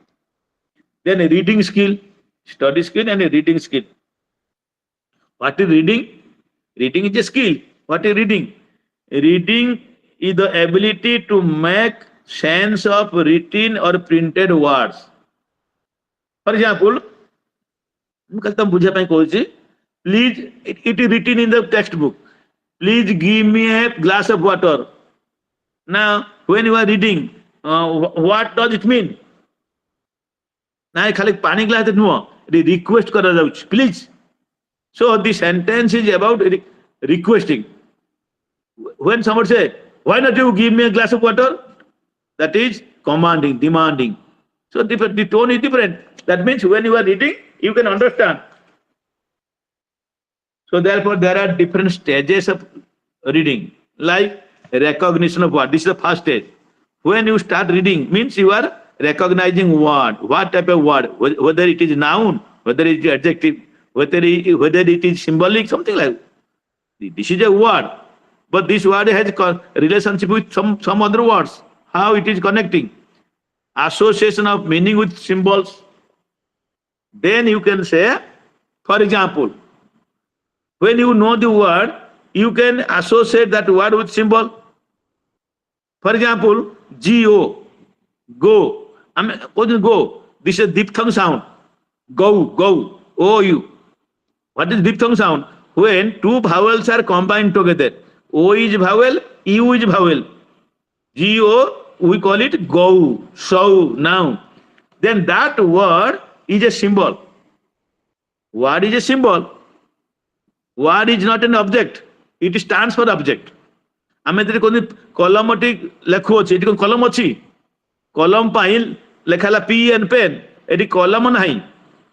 Then a reading skill, study skill and a reading skill. What is reading? Reading is a skill. What is reading? Reading is the ability to make sense of written or printed words. For example, please, it is written in the textbook. Please give me a glass of water. Now, when you are reading, what does it mean? Now, pani glass request please. So the sentence is about requesting. When someone says, why not you give me a glass of water? That is commanding, demanding. So the tone is different. That means when you are reading, you can understand. So therefore, there are different stages of reading, like recognition of word. This is the first stage. When you start reading, means you are recognizing word. What type of word? Whether it is noun, whether it is adjective, whether it is symbolic, something like that. This is a word, but this word has relationship with some other words. How it is connecting? Association of meaning with symbols. Then you can say, for example, when you know the word, you can associate that word with symbol. For example, G-O, go. What is go? This is diphthong sound. Go, O-U. What is diphthong sound? When two vowels are combined together. O is vowel, U is vowel. G-O, we call it go, so, now. Then that word is a symbol. Word is a symbol. Word is not an object. It stands for object. आमे तेरे कोनी कलम T लेखु अछि eighty कोन कलम अछि कलम पाई लेखाला P and pen eighty कलम नाही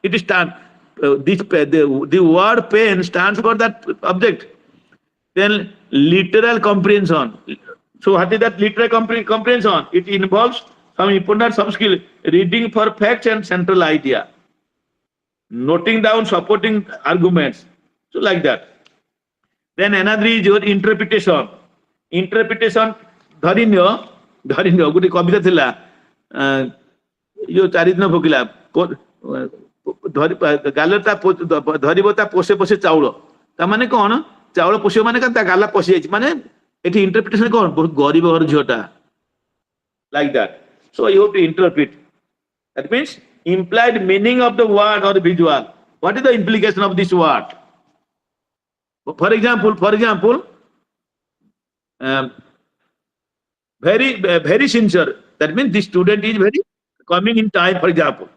it stand the word pen stands for that object. Then literal comprehension. So what is that literal comprehension? It involves some important some skill, reading for facts and central idea, noting down supporting arguments. So like that. Then another is your interpretation. Interpretation ଧରିନିଅ ଗୋଟେ କବିତା ଥିଲା ଯୋଉ ଚାରିଦିନ ଭୋଗିଲା ଗାଲ ତା ଧରିବ ତା ପୋଷେ ପୋଷେ ଚାଉଳ ତା ମାନେ କଣ ଚାଉଳ ପୋଷିବ ମାନେ ତା ଗାଲା ପଶି ଯାଇଛି ମାନେ ଏଠି ଇଣ୍ଟରପ୍ରିଟେସନ କଣ ବହୁତ ଗରିବ ଘର ଝିଅଟା like that. So you have to interpret. That means implied meaning of the word or visual. What is the implication of this word? For example, very sincere. That means this student is very coming in time, for example.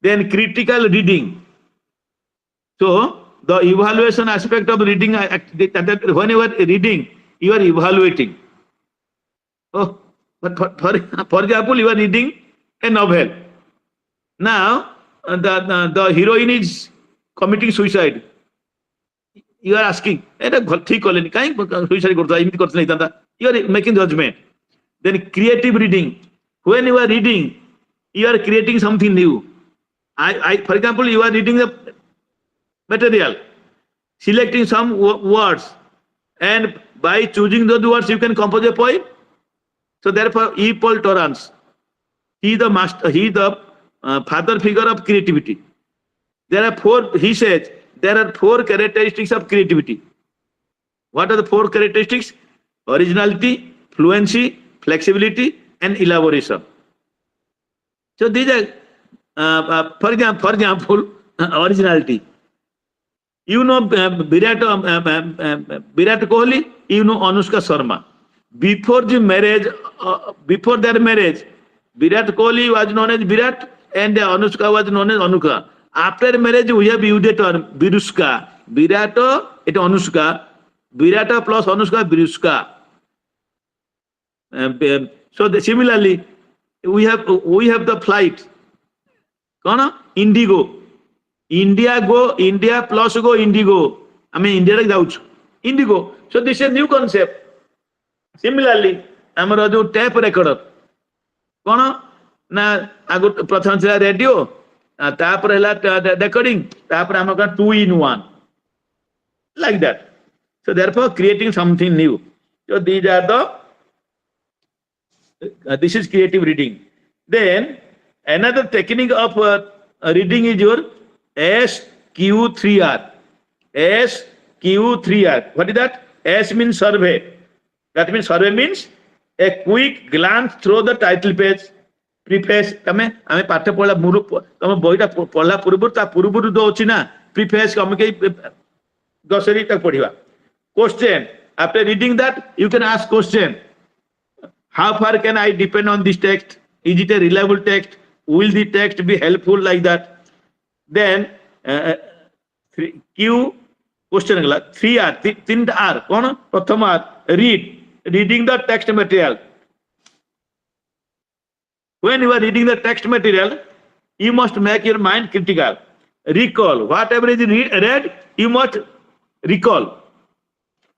Then critical reading. So the evaluation aspect of reading, when you are reading, you are evaluating. Oh, but for example, you are reading a novel. Now the heroine is committing suicide. You are asking, you are making judgment. Then creative reading. When you are reading, you are creating something new. For example, you are reading the material, selecting some words, and by choosing those words, you can compose a poem. So therefore, E. Paul Torrance, he the father figure of creativity. He says, there are 4 characteristics of creativity. What are the 4 characteristics? Originality, fluency, flexibility, and elaboration. So these are, for example, originality. You know Virat Kohli, you know Anushka Sharma. Before their marriage, Virat Kohli was known as Virat and Anushka was known as Anushka. After marriage, we have used the term Virushka. Virata, it Anushka. Virata plus Anushka, Virushka. So similarly, we have the flight. Kona? Indigo. India plus go Indigo. I mean India like Indigo. So this is a new concept. Similarly, ଆମର ଯୋଉ tape ରେକର୍ଡର କଣ ନା ଆଗରୁ ପ୍ରଥମ ଥିଲା radio ତାପରେ ହେଲା ରେକର୍ଡିଂ ତାପରେ ଆମର 2 in 1 like that. So therefore creating something new. So these are the this is creative reading. Then another technique of reading is your SQ3R. SQ3R. What is that? S means survey. That means survey means a quick glance through the title page. Preface. तमें हमें पाठ्य पढ़ला मुरु तमें बहीटा पढ़ला पूर्व ता पूर्व दो अछि ना preface हम के glossary तक पढ़िबा. Question. After reading that, you can ask question. How far can I depend on this text? Is it a reliable text? Will the text be helpful like that? Then Q question गला 3R 3R कौन प्रथम R reading the text material. When you are reading the text material, you must make your mind critical. Recall whatever is read, you must recall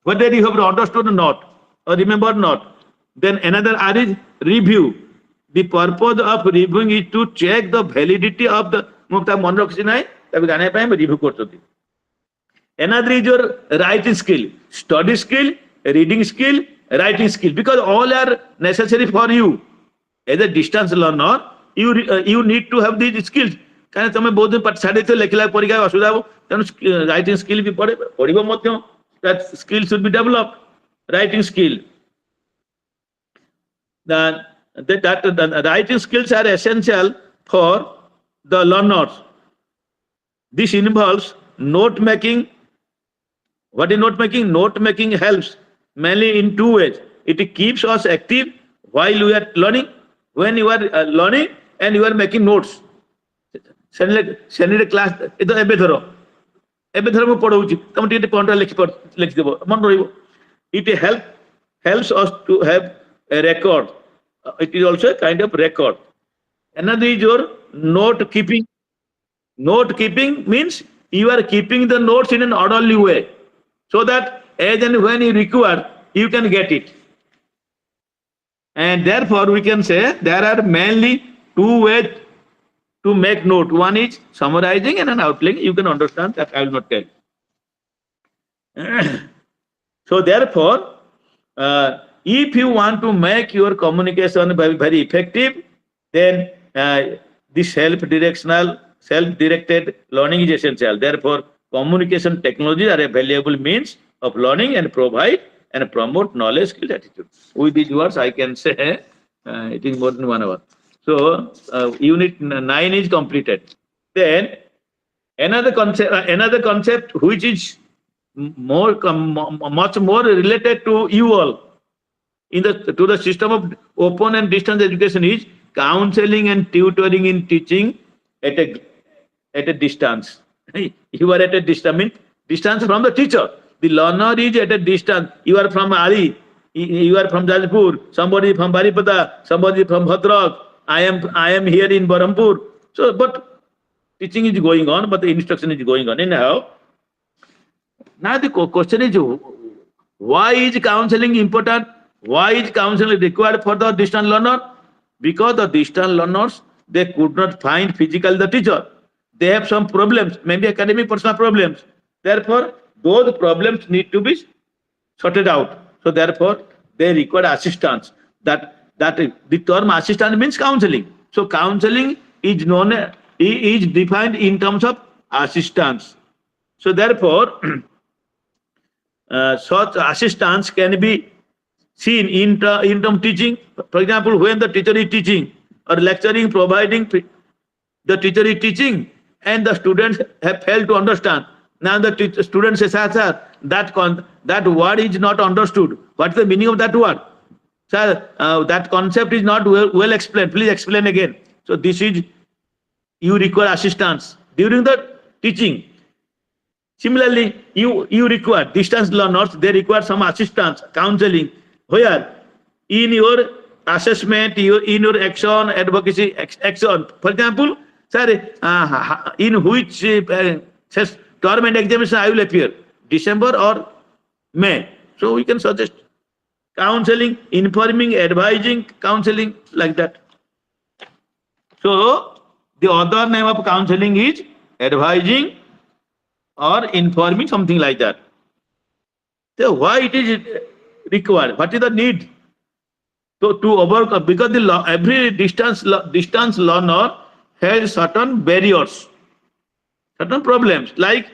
whether you have understood or not or remember or not. Then another R is review. The purpose of reviewing is to check the validity of the मन रखी ना review करछथि. Another is your writing skill, study skill, reading skill, writing skill, because all are necessary for you. As a distance learner, you need to have these skills. कारण तमे बहुत दिन पाठ छाडी तो लेखला परीक्षा असुविधा हो तनु राइटिंग स्किल भी पढ़िबो मध्य that skill should be developed. Writing skill. That writing skills are essential for the learners. This involves note making. What is note making? Note making helps mainly in 2 ways. It keeps us active while we are learning. When you are learning and you are making notes. Send class. Ito ebe dharo mo padhauchi. Tamo tike point likhi debo. Man rahibo. It helps us to have a record. It is also a kind of record. Another is your note keeping. Note keeping means you are keeping the notes in an orderly way so that as and when you require, you can get it. And therefore, we can say there are mainly two ways to make note. One is summarizing and an outline. You can understand that I will not tell. So therefore, if you want to make your communication very effective, then this self-directed learning is essential. Therefore, communication technologies are a valuable means of learning and provide and promote knowledge, skill, attitude. With these words, I can say it is more than 1 hour. So, unit 9 is completed. Then another concept which is much more related to you all to the system of open and distance education is counseling and tutoring in teaching at a distance. You are at a distance from the teacher. The learner is at a distance. You are from Ari, you are from Jajpur, somebody from Baripada, somebody from Bhadrak. I am here in Barampur. So, but teaching is going on, but the instruction is going on. Anyhow, now the question is, why is counseling important? Why is counseling required for the distant learner? Because the distant learners, they could not find physically the teacher. They have some problems, maybe academic personal problems. Therefore, those problems need to be sorted out. So therefore, they require assistance. That the term assistance means counseling. So counseling is defined in terms of assistance. So therefore, such assistance can be seen in term teaching. For example, when the teacher is teaching or lecturing, providing, the teacher is teaching and the students have failed to understand. Now the student says, sir, that word is not understood. What is the meaning of that word? Sir, that concept is not well explained. Please explain again. So this is, you require assistance during the teaching. Similarly, you require distance learners, they require some assistance, counseling, where in your assessment, in your action, advocacy action. For example, sir, in which term and examination I will appear, December or May. So we can suggest counseling, informing, advising, counseling, like that. So the other name of counseling is advising or informing, something like that. So why it is required? What is the need? So to overcome, because every distance learner has certain barriers, certain problems, like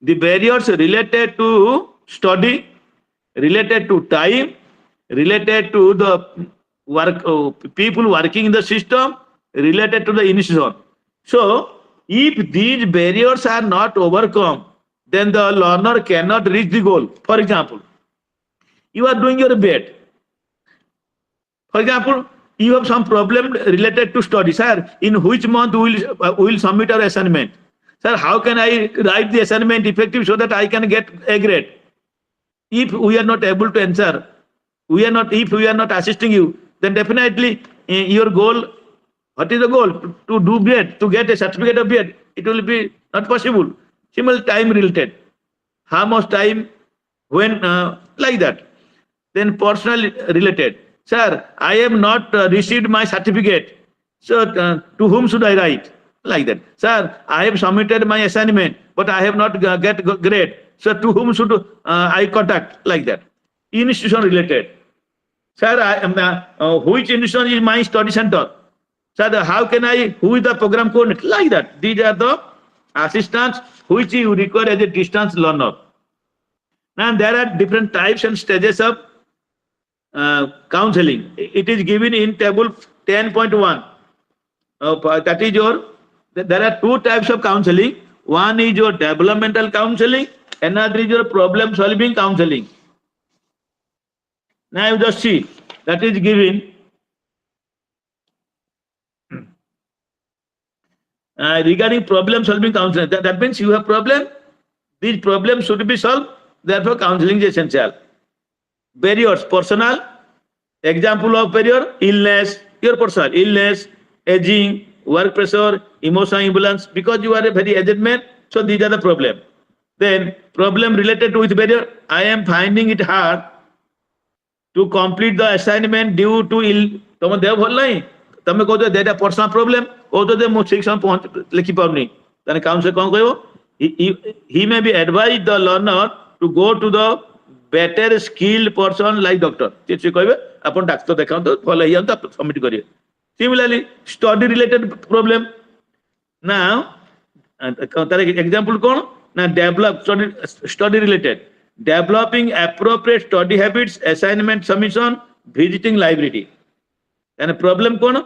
the barriers related to study, related to time, related to the people working in the system, related to the institution. So if these barriers are not overcome, then the learner cannot reach the goal. For example, you are doing your bed. For example, you have some problem related to study. Sir, in which month we will submit our assignment? Sir, how can I write the assignment effective so that I can get a grade? If we are not able to answer, if we are not assisting you, then definitely your goal, what is the goal? To do BEd, to get a certificate of BEd, it will be not possible. Similar time related. How much time, when, like that. Then personal related. Sir, I have not received my certificate. So to whom should I write? Like that. Sir, I have submitted my assignment, but I have not get grade. So to whom should I contact? Like that. Institution related. Sir, which institution is my study center? Sir, how can who is the program coordinator? Like that. These are the assistants which you require as a distance learner. And there are different types and stages of counseling. It is given in table 10.1. That is there are two types of counseling. One is your developmental counseling, another is your problem solving counseling. Now you just see, that is given regarding problem solving counseling. That means you have problem, these problems should be solved, therefore counseling is essential. Barriers, personal, example of barrier, illness, your personal illness, aging, work pressure, emotional imbalance, because you are a very aged man. So these are the problem. Then problem related with barrier. I am finding it hard to complete the assignment due to ill. ତମ ଦେହ ଭଲ ନାହିଁ ତମେ କହୁଛ that a personal problem କହୁଛ ଯେ ମୁଁ ଠିକ ସମୟ ଲେଖି ପାରୁନି ତାହେଲେ କାଉନ୍ସିଲର କ'ଣ କହିବ he may be advised the learner to go to the better skilled person like doctor ସେ କହିବେ ଆପଣ ଡାକ୍ତର ଦେଖାନ୍ତୁ ଭଲ ହେଇଯାନ୍ତୁ ଆପଣ ସବମିଟ କରିବେ similarly study related problem now ତାର example କ'ଣ ନା develop study related developing appropriate study habits assignment submission visiting library and problem କ'ଣ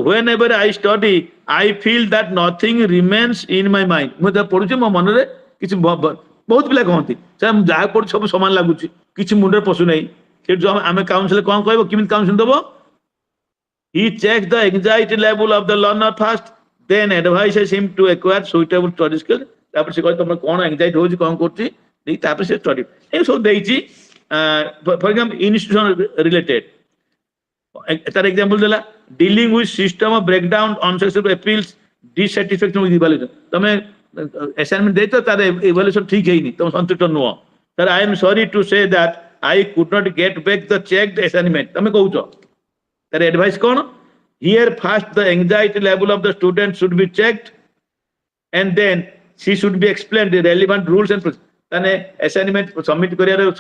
whenever I study I feel that nothing remains in my mind ମୁଁ ଯେତେବେଳେ ପଢୁଛି ମୋ ମନରେ କିଛି ବହୁତ ପିଲା କହନ୍ତି ସାର୍ ମୁଁ ଯାହା ପଢୁଛି ସବୁ ସମାନ ଲାଗୁଛି କିଛି ମୁଣ୍ଡରେ ପଶୁନାହିଁ ସେଠୁ ଆମେ କାଉନ୍ସିଲର କ'ଣ କହିବ କେମିତି କାଉନ୍ସିଲିଂ ଦେବ he checks the anxiety level of the learner first then advises him to acquire suitable study skills ତାପରେ ସେ କହିବ ତମର କ'ଣ anxiety ହଉଛି କ'ଣ କରୁଛି ଦେଇକି ତାପରେ ସେ ଷ୍ଟଡି ଏ ସବୁ ଦେଇଛି ଫର ଏକ୍ସାମ୍ପଲ ଇନଷ୍ଟିଟ୍ୟୁସନ ରିଲେଟେଡ ତାର ଏକ୍ସାମ୍ପଲ ଦେଲା dealing with system of breakdown unsuccessful appeals dissatisfaction with evaluation ତମେ assignment ଦେଇଛ ତାର evaluation ଠିକ ହେଇନି ତମ ସନ୍ତୁଷ୍ଟ ନୁହଁ ତାର I am sorry to say that I could not get back the checked assignment ତମେ କହୁଛ ତାର advice କ'ଣ here first the anxiety level of the student should be checked and then she should be explained the relevant rules and ତାନେ assignment submit କରିବାର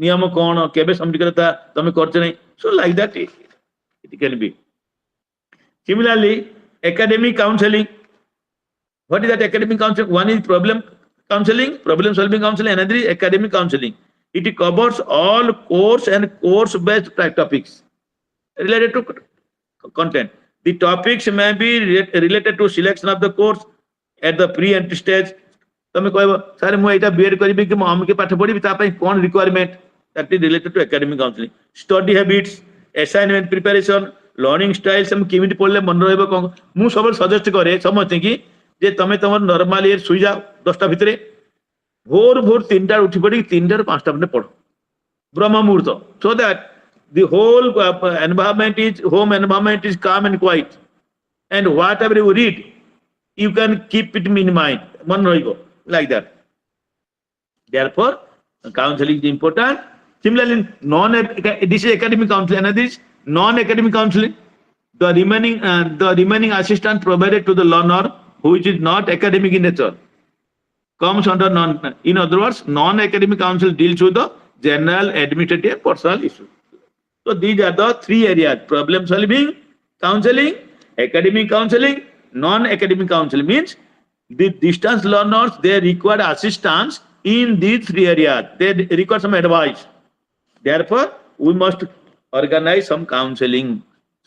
ନିୟମ କ'ଣ କେବେ submit କରିବା ତମେ କରୁଛ ନାହିଁ so like that it can be similarly academic counseling what is that academic counseling one is problem counseling problem solving counseling another is academic counseling it covers all course and course based topics related to content the topics may be related to selection of the course at the pre-entry stage ତମେ କହିବ sir ମୁଁ ଏଇଟା BEd କରିବି କି ମୁଁ ଅମୁକ ପାଠ ପଢିବି ତା ପାଇଁ କ'ଣ requirement that is related to academic counseling study habits assignment preparation learning styles ଆମେ କେମିତି ପଢିଲେ ମନେ ରହିବ କ'ଣ ମୁଁ ସବୁବେଳେ ସଜେଷ୍ଟ କରେ ସମସ୍ତେ କି ଯେ ତମେ ତମର ନର୍ମାଲ ଇଏ ଶୋଇଯାଅ 10ଟା ଭିତରେ ଭୋର 3ଟା ଉଠି ପଡ଼ିକି 3ଟାରୁ 5ଟା ପର୍ଯ୍ୟନ୍ତ ପଢ ବ୍ରହ୍ମ ମୁହୂର୍ତ୍ତ so that the whole home environment is calm and quiet and whatever you read you can keep it in mind ମନେ ରହିବ like that therefore counseling is important similarly this is academic counseling and this non-academic counseling the remaining assistance provided to the learner which is not academic in nature comes under in other words non-academic counsel deals with the general administrative and personal issues so these are the three areas problem solving counseling academic counseling non-academic counseling means the distance learners they require assistance in these three areas they require some advice therefore we must organize some counseling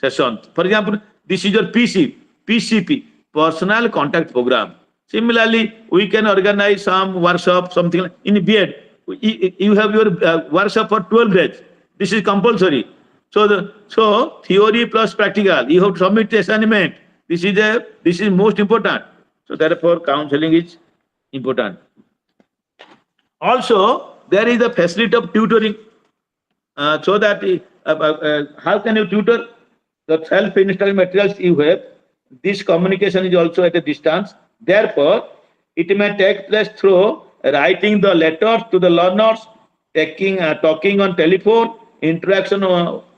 sessions for example this is your PCP personal contact program similarly we can organize some workshop something like in BEd you have your workshop for 12 days this is compulsory so theory plus practical you have to submit the assignment this is most important so therefore counseling is important also there is the facility of tutoring so that how can you tutor the self-installed materials you have this communication is also at a distance therefore it may take place through writing the letters to the learners talking on telephone interaction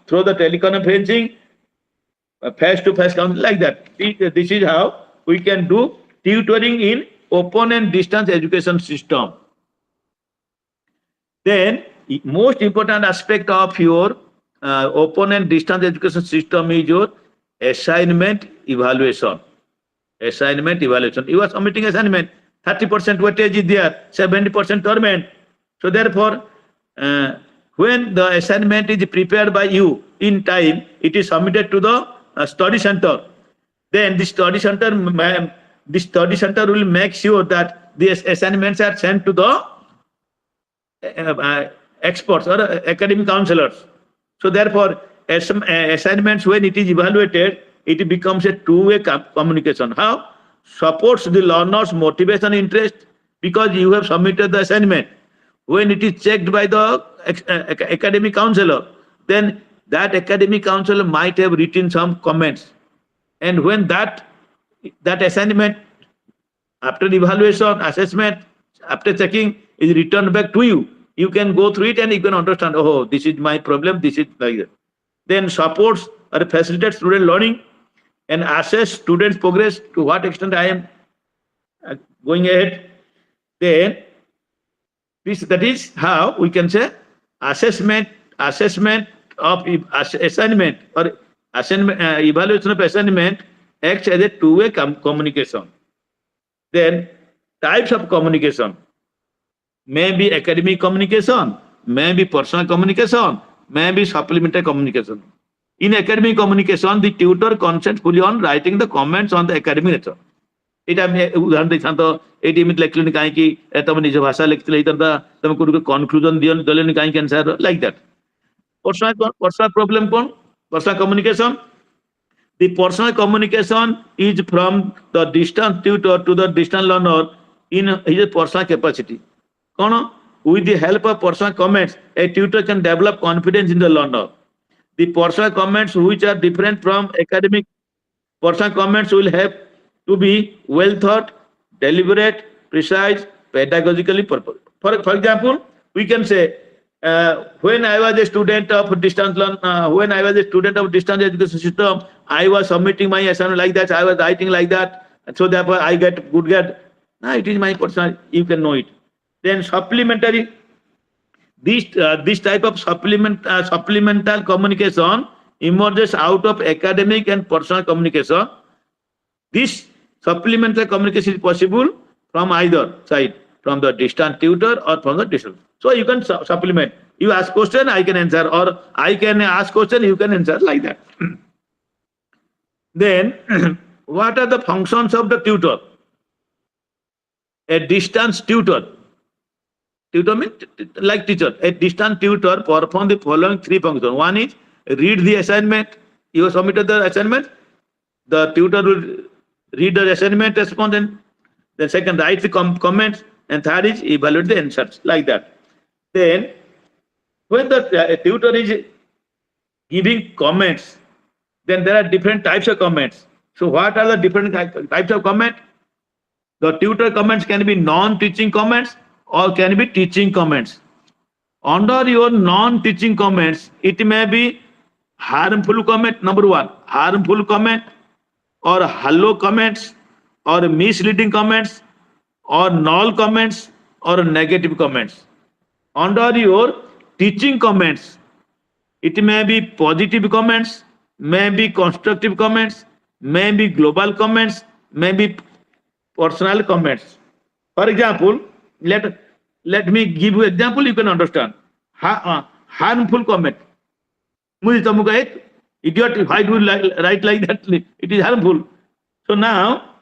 through the teleconferencing face-to-face counseling like that this is how we can do tutoring in open and distance education system then most important aspect of your open and distance education system is your assignment evaluation you are submitting assignment 30% weightage is there 70% torment so therefore when the assignment is prepared by you in time it is submitted to the study center then the study center will make sure that the assignments are sent to the experts or academic counselors so therefore assignments when it is evaluated it becomes a two-way communication how supports the learner's motivation and interest because you have submitted the assignment when it is checked by the academic counselor then that academic counselor might have written some comments And when that assignment, after evaluation, assessment, after checking, is returned back to you, you can go through it and you can understand, oh, this is my problem, this is like that. Then supports or facilitates student learning and assess students' progress to what extent I am going ahead. Then that is how we can say assessment of assignment or assignment evaluation of assignment acts as a two-way communication. Then types of communication may be academic communication, may be personal communication, may be supplementary communication. In academic communication, the tutor concentrates fully on writing the comments on the academic nature. এটা আমি উদাহরণ দিয়েছিলাম তো এইটি এমনি লেখলেনি কাହିଁକି ତମେ ନିଜ ଭାଷା ଲେଖିଥିଲେ ହେଇଥାନ୍ତା ତମେ କୋଉଠି କନକ୍ଲୁଜନ ଦେଲେନି କାହିଁକି answer like that personal problem କଣ personal communication. The personal communication is from the distant tutor to the distant learner in his personal capacity. କଣ with the help of personal comments a tutor can develop confidence in the learner. The personal comments which are different from academic personal comments will have to be well thought, deliberate, precise, pedagogically purpose. For example, we can say, when I was a student of distance when I was a student of distance education system, I was submitting my assignment like that, I was writing like that, and so therefore I get good grade. Now it is my personal, you can know it. Then supplementary, this type of supplemental communication emerges out of academic and personal communication. This supplementary communication is possible from either side, from the distant tutor or from the distant. So you can supplement. You ask question, I can answer, or I can ask question, you can answer, like that. Then, what are the functions of the tutor? A distance tutor. Tutor means like teacher. A distant tutor performs the following three functions. One is read the assignment. You have submitted the assignment. The tutor will read the assignment respondent. Then second, write the comments. And third is evaluate the answers, like that. Then, when the tutor is giving comments, then there are different types of comments. So what are the different types of comment? The tutor comments can be non-teaching comments or can be teaching comments. Under your non-teaching comments, it may be harmful comment, number one, harmful comment, or hollow comments, or misleading comments, or null comments, or negative comments. Under your teaching comments, it may be positive comments, may be constructive comments, may be global comments, may be personal comments. For example, let me give you example, you can understand. Harmful comment. Idiot, why do you write like that? It is harmful. So now,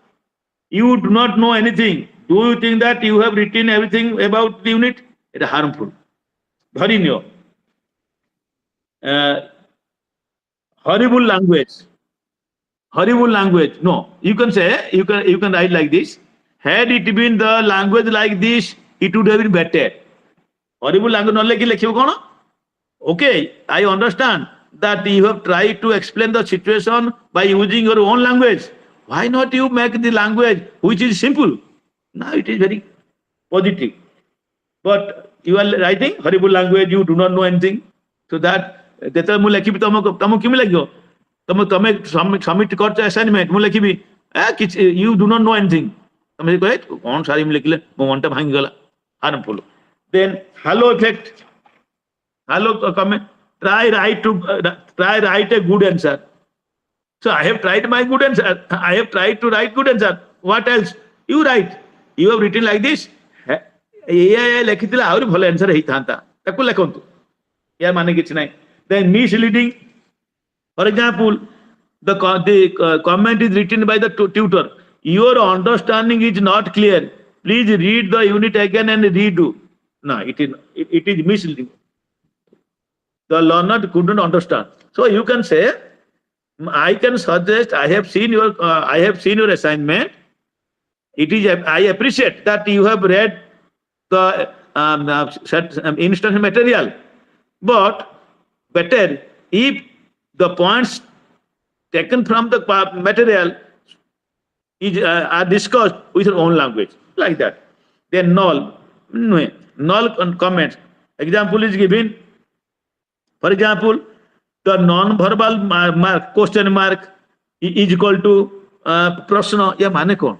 you do not know anything. Do you think that you have written everything about the unit? It is harmful. Very new. Horrible language. Horrible language. No, you can say, you can write like this. Had it been the language like this, it would have been better. Horrible language not like okay, I understand that you have tried to explain the situation by using your own language. Why not you make the language which is simple? Now it is very positive. But you are writing horrible language, you do not know anything. So that ମୁଁ ଲେଖିବି ତମକୁ କେମିତି ଲାଗିବ? ତମେ submit କରୁଛ assignment, ମୁଁ ଲେଖିବି କିଛି you do not know anything. ତମେ କହେ କଣ ସାରି ମୁଁ ଲେଖିଲେ ମୋ ମନଟା ଭାଙ୍ଗିଗଲା. Harmful. Then halo effect. Halo comment. Try write a good answer. So I have tried my good answer. I have tried to write good answer. What else? You write. You have written like this. ଲେଖିଥିଲେ ଆହୁରି ଭଲ answer ହେଇଥାନ୍ତା, ତାକୁ ଲେଖନ୍ତୁ. ୟା ମାନେ କିଛି ନାହିଁ. Then misleading. For example, the comment is written by the tutor. Your understanding is not clear. Please read the unit again and redo. No, it is misleading. The learner couldn't understand. So you can say, I can suggest, I have seen your assignment. I appreciate that you have read the instruction material, but better if the points taken from the material is are discussed with your own language, like that. Then null comments. Example is given. For example, the non-verbal mark, question mark is equal to prashna. Yeah, mane kon.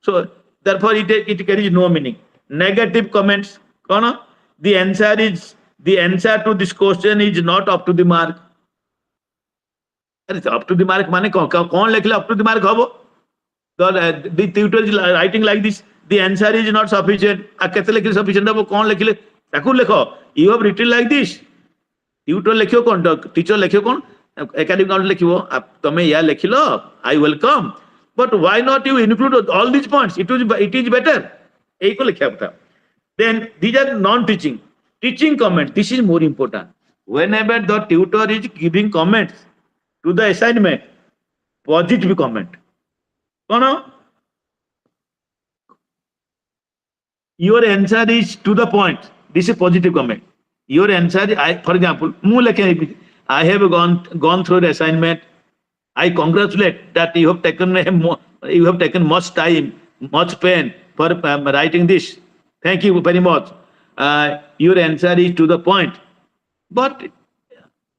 So therefore it carries no meaning. Negative comments. Kono? The answer to this question is not up to the mark. Up to the mark mane kon lekhle up to the mark hobo. The tutor is writing like this. The answer is not sufficient. Kete lekhle sufficient hobo kon lekhle taku lekho. You have written like this. Tutor lekhiyo kon, teacher lekhiyo kon, academic council lekhiyo. Tome ya lekhilo. I welcome. But why not you include all these points? It is better. Ei ko lekhiya kotha. Then these are non-teaching. Teaching comment. This is more important. Whenever the tutor is giving comments to the assignment, positive comment. Your answer is to the point. This is positive comment. Your answer, for example, I have gone through the assignment. I congratulate that you have taken much time, much pain for writing this. Thank you very much. Your answer is to the point. But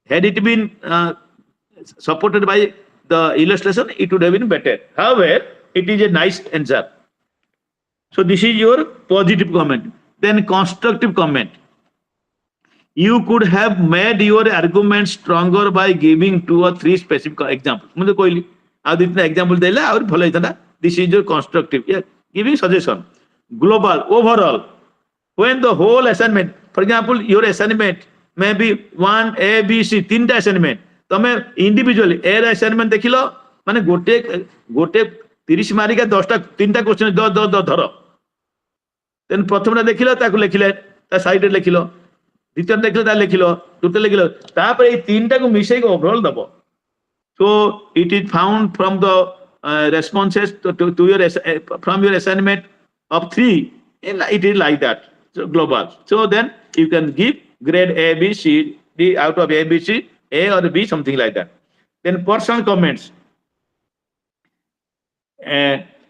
had it been supported by the illustration, it would have been better. However, it is a nice answer. So this is your positive comment. Then constructive comment. You could have made your argument stronger by giving 2 or 3 specific examples. मुझे कोई example देला और भला इतना. This is your constructive. Yeah, giving suggestion. Global, overall. When the whole assignment, for example, your assignment may be 1 A, B, C, 3 assignment. तमें individually A assignment देखिलो, माने गोटे 30 मारिका 3टा question धरो. Then प्रथमटा देखिलो ताकू लेखिले ता साइड रे लेखिलो. द्वितीय देखिलो ता लेखिलो, तृतीय लेखिलो. तापर ए 3टा को मिसेई को ओवरऑल दबो. So it is found from the responses to your from your assignment of 3. It is like that. So global. So then you can give grade A, B, C, D out of A, B, C, A or B, something like that. Then personal comments.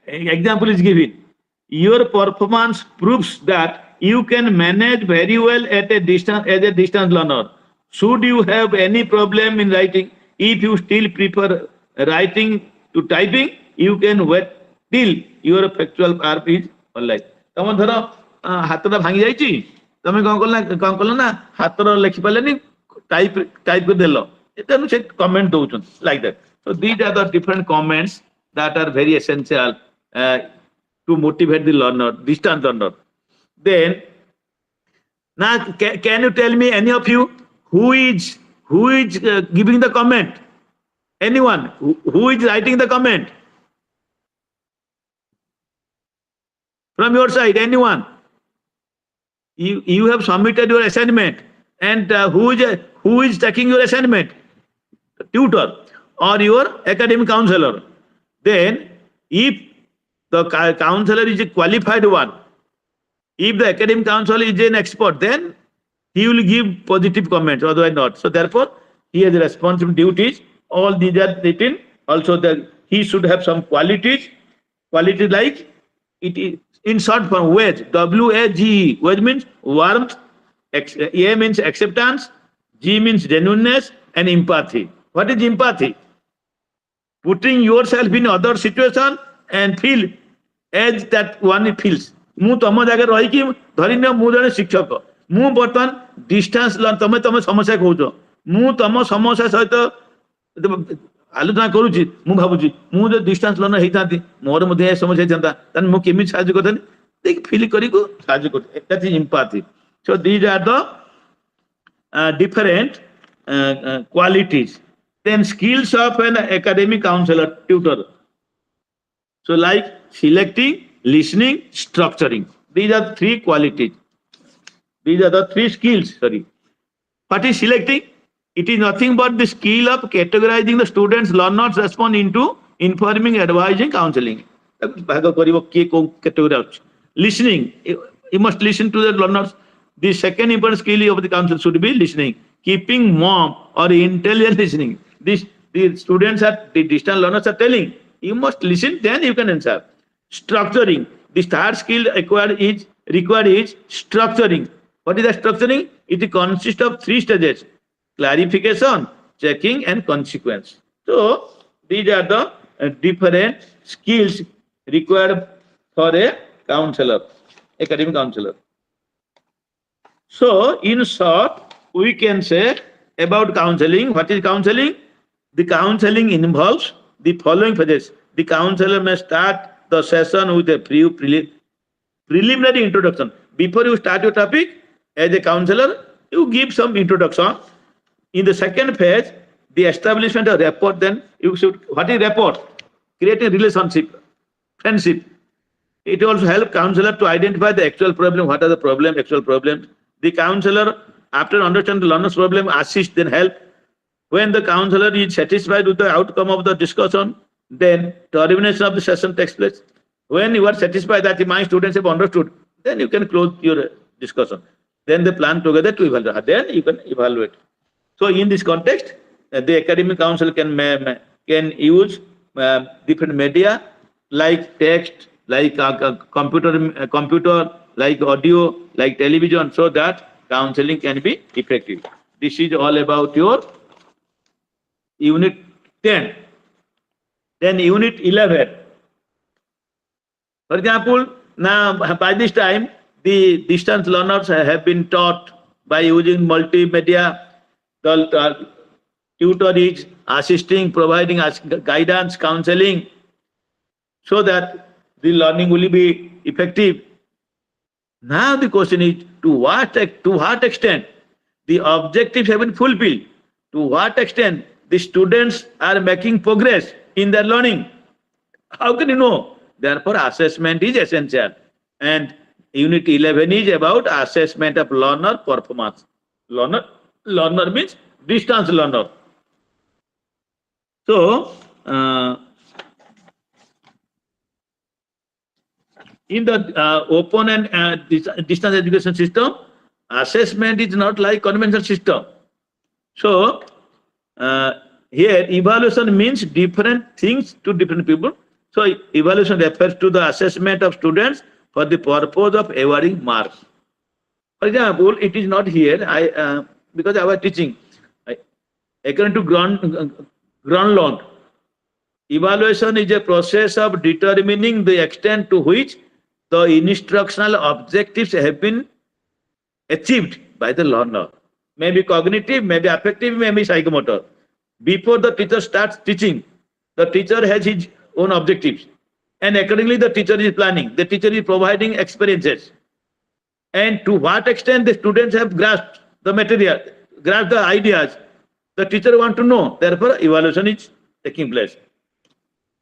Example is given. Your performance proves that you can manage very well at a distance as a distance learner. Should you have any problem in writing, if you still prefer writing to typing, you can wait till your factual part is online. तम धर हाथटा भांगी जाइछि तमे कोन कल ना हाथर लिखि पालेनी type कर देलो एटा से कमेंट दोछन like that. So these are the different comments that are very essential to motivate the learner, distant learner. Then now can you tell me any of you who is giving the comment? Anyone who is writing the comment from your side? Anyone? You have submitted your assignment, and who is taking your assignment? Tutor or your academic counselor. Then if the counselor is a qualified one, if the academic counselor is an expert, then he will give positive comments, otherwise not. So therefore he has responsible duties. All these are written. Also that he should have some qualities like it is in short form WAGE, WAGE. WAGE means warmth, A means acceptance, G means genuineness, and empathy. What is empathy? Putting yourself in other situation and feel as that one feels. मु तम जगह रही कि धरी न मु जने शिक्षक मु बर्तमान डिस्टेंस लर्न तमे समस्या कहउछ मु तम समस्या सहित आलोचना करूची मु भाबुची मु जो डिस्टेंस लर्न हेतांती मोर मध्ये समस्या हेतांता तन मु केमि साहाय्य करथनि देख फील करी को साहाय्य करथ that is empathy. So these are the different qualities. Then skills of an academic counselor, tutor. So like selecting, listening, structuring. These are 3 qualities. These are the 3 skills. Sorry. What is selecting? It is nothing but the skill of categorizing the students' learners' response into informing, advising, counseling. Listening. You must listen to the learners. The second important skill of the counselor should be listening. Keeping mum or intelligent listening. This the students are, the distant learners are telling, you must listen, then you can answer. Structuring. The third skill required is structuring. What is the structuring? It consists of three stages: clarification, checking, and consequence. So these are the different skills required for a counselor, academic counselor. So in short, we can say about counseling. What is counseling? The counseling involves the following phases. The counselor may start the session with a preliminary introduction. Before you start your topic, as a counselor, you give some introduction. In the second phase, the establishment of rapport, then you should, what is rapport? Creating relationship, friendship. It also helps counselor to identify the actual problem, what are the problem, actual problems. The counselor, after understanding the learner's problem, assist, then help. When the counselor is satisfied with the outcome of the discussion, then termination of the session takes place. When you are satisfied that my students have understood, then you can close your discussion. Then they plan together to evaluate. Then you can evaluate. So in this context, the academic council can use different media like text, like computer, like audio, like television, so that counseling can be effective. This is all about your unit 10. Then unit 11. For example, now by this time, the distance learners have been taught by using multimedia. The tutor is assisting, providing guidance, counseling, so that the learning will be effective. Now the question is, to what extent the objectives have been fulfilled? To what extent the students are making progress in their learning? How can you know? Therefore, assessment is essential. And unit 11 is about assessment of learner performance. Learner means distance learner. So, in the open and distance education system, assessment is not like conventional system. So, here evaluation means different things to different people. So, evaluation refers to the assessment of students for the purpose of awarding marks. For example, it is not here. Because I was teaching, according to Gronlund, evaluation is a process of determining the extent to which the instructional objectives have been achieved by the learner. Maybe cognitive, maybe affective, maybe psychomotor. Before the teacher starts teaching, the teacher has his own objectives. And accordingly, the teacher is planning. The teacher is providing experiences. And to what extent the students have grasped the material, grasped the ideas, the teacher wants to know. Therefore, evaluation is taking place.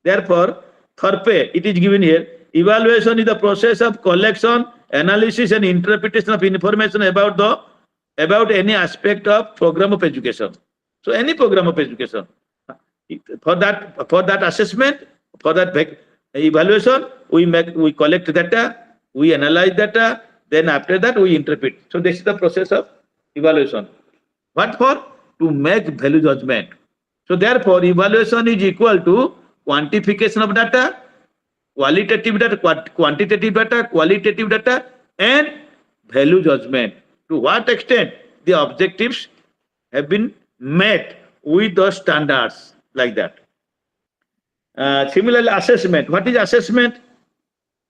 Therefore, Thorpe, it is given here, evaluation is the process of collection, analysis, and interpretation of information about any aspect of program of education. So, any program of education. For that assessment, for that evaluation, we collect data, we analyze data, then after that we interpret. So, this is the process of evaluation. What for? To make value judgment. So, therefore, evaluation is equal to quantification of data, qualitative data, quantitative data, qualitative data, and value judgment. To what extent the objectives have been met with the standards, like that. Similarly, assessment. What is assessment?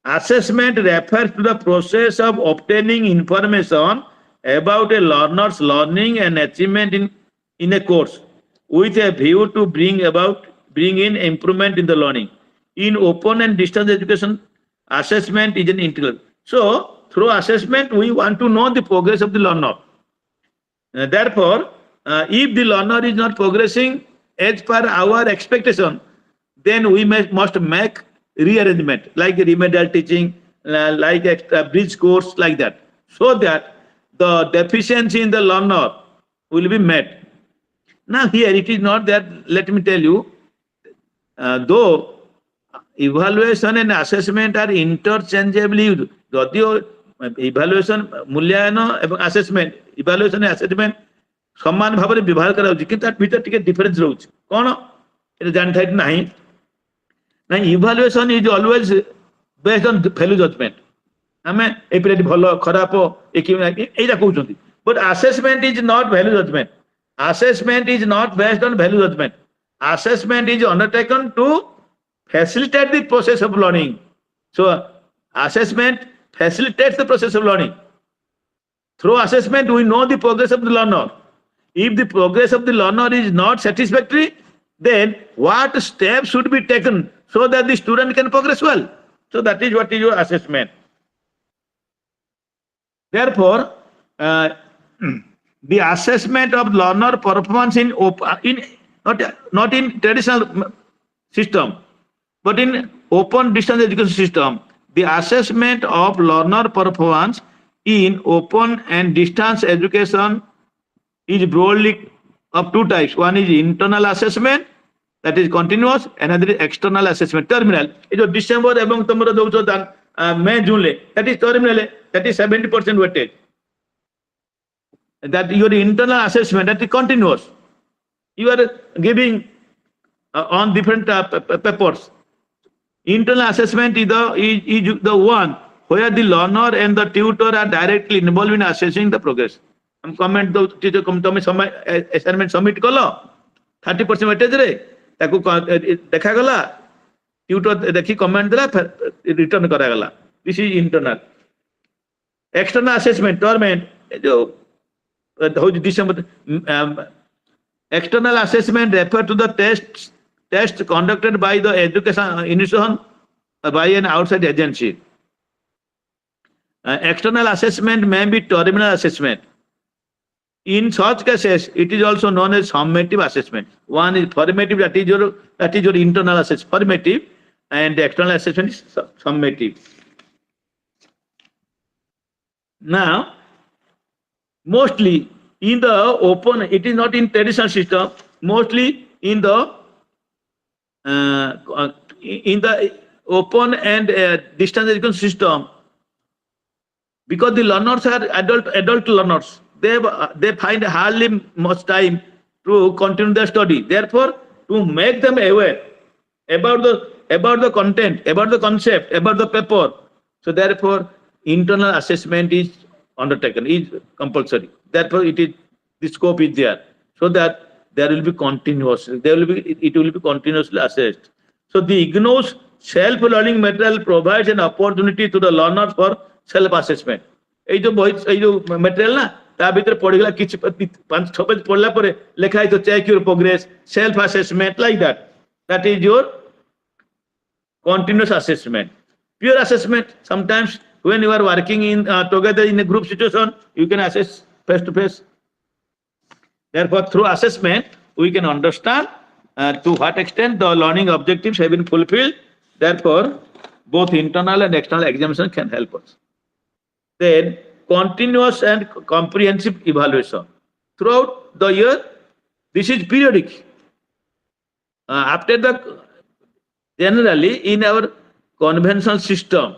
Assessment refers to the process of obtaining information about a learner's learning and achievement in a course with a view to bring in improvement in the learning. In open and distance education, assessment is an integral. So, through assessment, we want to know the progress of the learner. Therefore, if the learner is not progressing as per our expectation, then we must make rearrangement, like remedial teaching, like a bridge course, like that, so that the deficiency in the learner will be met. Now here it is not that, let me tell you, though evaluation and assessment are interchangeably used, evaluation, mulyayana, assessment, evaluation and assessment समान भाव में व्यवहार करा भीतर टिके difference रोच कौन ये जानता नहीं ना evaluation is always based on value judgement आम ए पीरियड भल खराब यही कहते but assessment is not value judgement assessment is not based on value judgement assessment is undertaken to facilitate the process of learning. So assessment facilitates the process of learning. Through assessment we know the progress of the learner. If the progress of the learner is not satisfactory, then what steps should be taken so that the student can progress well? So that is what is your assessment. Therefore the assessment of learner performance in not in traditional system but in open distance education system, the assessment of learner performance in open and distance education is broadly of two types. One is internal assessment, that is continuous, another is external assessment, terminal. Is December ebong tomoro doucho May June le, that is terminal, that is 70% weightage. That your internal assessment, that is continuous. You are giving on different papers. Internal assessment is the one where the learner and the tutor are directly involved in assessing the progress. हम comment दो teacher तुम assignment submit कलो 30% weightage रे ताकू देखा गला tutor देखी comment देला return करा गला. This is internal. External assessment torment जो December external assessment refer to the test conducted by the education institution by an outside agency. External assessment may be terminal assessment. In such cases, it is also known as summative assessment. One is formative, that is your internal assessment, formative, and the external assessment is summative. Now, mostly in the open, it is not in traditional system, mostly in the open and distance education system, because the learners are adult learners, they find hardly much time to continue their study. Therefore, to make them aware about the content, about the concept, about the paper, so therefore internal assessment is undertaken, is compulsory. Therefore, the scope is there, so that there will be continuous, it will be continuously assessed. So the IGNOU's self-learning material provides an opportunity to the learners for self-assessment. ये जो material ना, ता भीतर पढ़िगला किछ 5-6 page पढ़ला परे लिखा है तो check your progress, self-assessment, like that. That is your continuous assessment. Pure assessment, sometimes when you are working in together in a group situation, you can assess face to face. Therefore, through assessment, we can understand to what extent the learning objectives have been fulfilled. Therefore, both internal and external examination can help us. Then, continuous and comprehensive evaluation. Throughout the year, this is periodic. Generally, in our conventional system,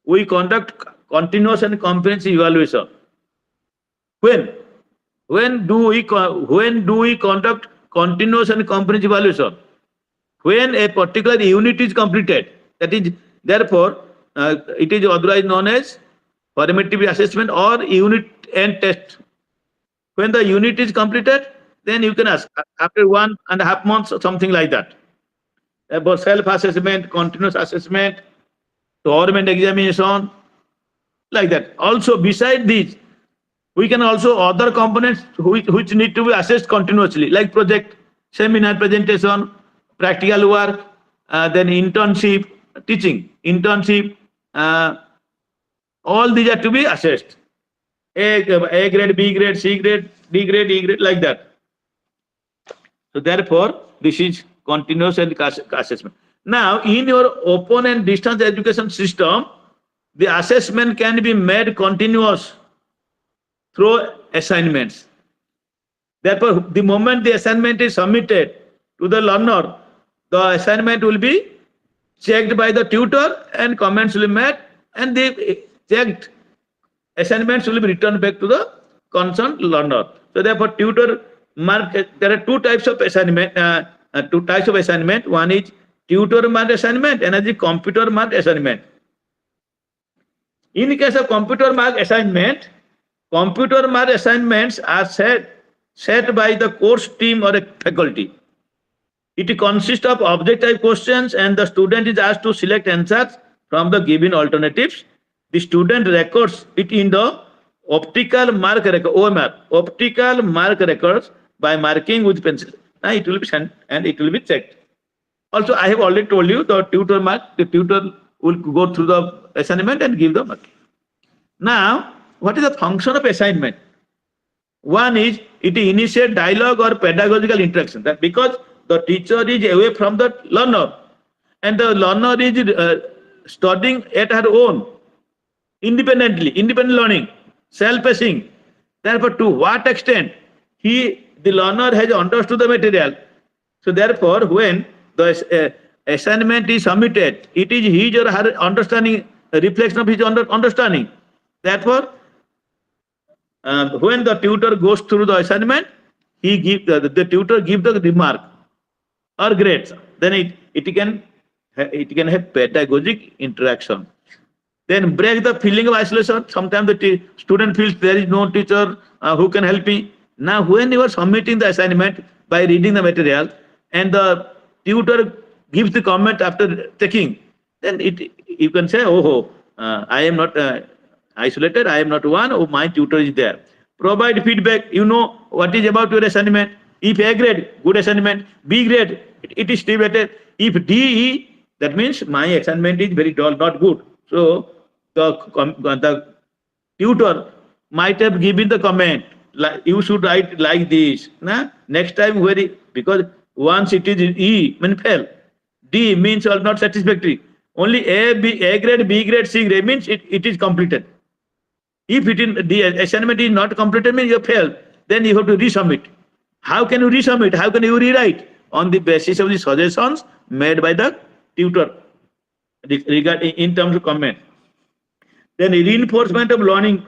we conduct continuous and comprehensive evaluation. When do we conduct continuous and comprehensive evaluation? When a particular unit is completed. That is, therefore, it is otherwise known as formative assessment or unit and test. When the unit is completed, then you can ask after 1.5 months or something like that. About self-assessment, continuous assessment, government examination, like that. Also, beside these, we can also other components which need to be assessed continuously, like project, seminar presentation, practical work, then internship, teaching, internship, all these are to be assessed. A grade, B grade, C grade, D grade, E grade, like that. So therefore, this is continuous and assessment. Now, in your open and distance education system, the assessment can be made continuous through assignments. Therefore, the moment the assignment is submitted to the learner, the assignment will be checked by the tutor and comments will be made, and the checked assignments will be returned back to the concerned learner. So therefore, tutor mark. There are two types of assignment. Two types of assignment. One is tutor mark assignment, and another is computer mark assignment. In case of computer mark assignments are set by the course team or a faculty. It consists of object-type questions, and the student is asked to select answers from the given alternatives. The student records it in the optical mark record (OMR) optical mark records by marking with pencil. Now it will be sent and it will be checked. Also, I have already told you the tutor will go through the assignment and give the mark. Now, what is the function of assignment? One is it initiates dialogue or pedagogical interaction. That because the teacher is away from the learner and the learner is studying at her own, independent learning, self-pacing. Therefore, to what extent the learner has understood the material. So therefore, when the assignment is submitted, it is his or her understanding, a reflection of his understanding. Therefore, when the tutor goes through the assignment, the tutor gives the remark or grades. Then it can have pedagogic interaction. Then break the feeling of isolation. Sometimes the student feels there is no teacher who can help me. Now, when you are submitting the assignment by reading the material, and the tutor gives the comment after checking, then you can say, oh, I am not isolated, I am not one, oh, my tutor is there. Provide feedback, you know what is about your assignment. If A grade, good assignment. B grade, it is still better. If D, that means my assignment is very dull, not good. So the tutor might have given the comment, like you should write like this. Nah? Next time, because once it is E, means fail. D means not satisfactory. Only A grade, B grade, C grade means it is completed. If the assignment is not completed, means you failed. Then you have to resubmit. How can you resubmit? How can you rewrite? On the basis of the suggestions made by the tutor regarding in terms of comment. Then reinforcement of learning.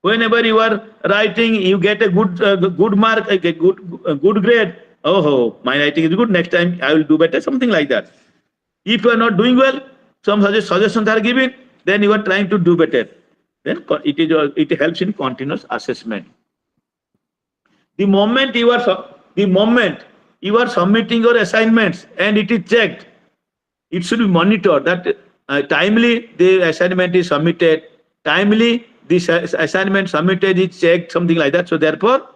Whenever you are writing, you get a good mark, a good grade. Oh, my writing is good. Next time I will do better. Something like that. If you are not doing well, some suggestions are given. Then you are trying to do better. Then it helps in continuous assessment. The moment you are submitting your assignments and it is checked, it should be monitored that timely the assignment is submitted, timely this assignment submitted is checked, something like that. So therefore,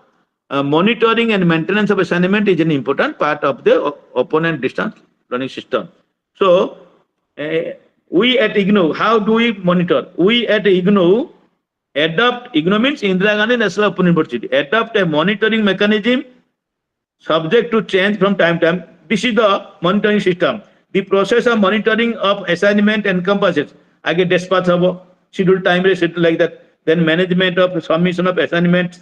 monitoring and maintenance of assignment is an important part of the opponent distance learning system. So we at IGNOU, how do we monitor? We at IGNOU IGNOU means Indira Gandhi National Open University, adopt a monitoring mechanism subject to change from time to time. This is the monitoring system. The process of monitoring of assignment encompasses again dispatch habo, schedule time schedule like that. Then management of submission of assignments,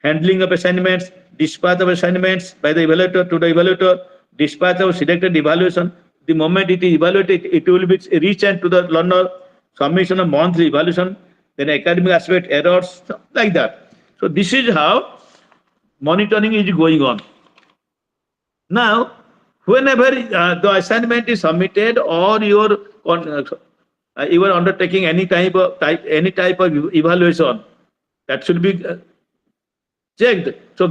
handling of assignments, dispatch of assignments by the evaluator to the evaluator, dispatch of selected evaluation. The moment it is evaluated, it will be resent to the learner, submission of monthly evaluation, then academic aspect, errors, like that. So this is how monitoring is going on. Now, whenever the assignment is submitted or you are undertaking any type of evaluation, that should be checked. So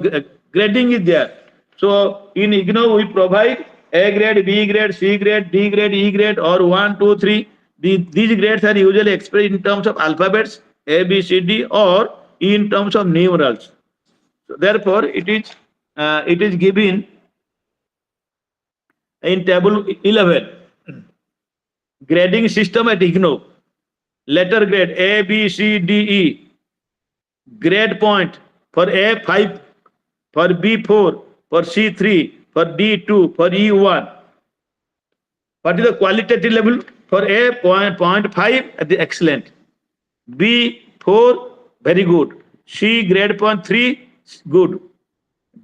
grading is there. So in IGNOU we provide A grade, B grade, C grade, D grade, E grade, or 1, 2, 3. These grades are usually expressed in terms of alphabets A, B, C, D, or in terms of numerals. So therefore, it is given in table 11. Grading system at IGNOU. Letter grade A, B, C, D, E. Grade point for A 5, for B 4, for C 3, for D 2, for E 1. What is the qualitative level? For A 0.5 at the excellent, B 4 very good, C grade point 3 good,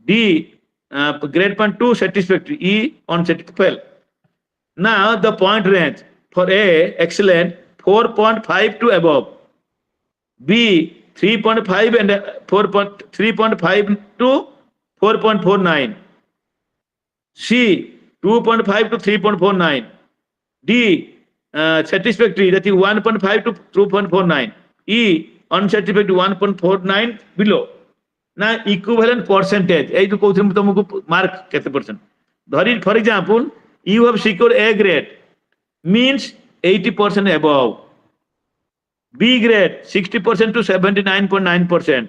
D grade point 2 satisfactory, E on fail. Now the point range for A excellent 4.5 to above, B 3.5 and 3.5 to 4.49. C, 2.5 to 3.49. D, satisfactory, that is 1.5 to 2.49. E, unsatisfactory 1.49 below. Now, equivalent percentage, I to mark percent. For example, you have secured A grade, means 80% above. B grade, 60% to 79.9%.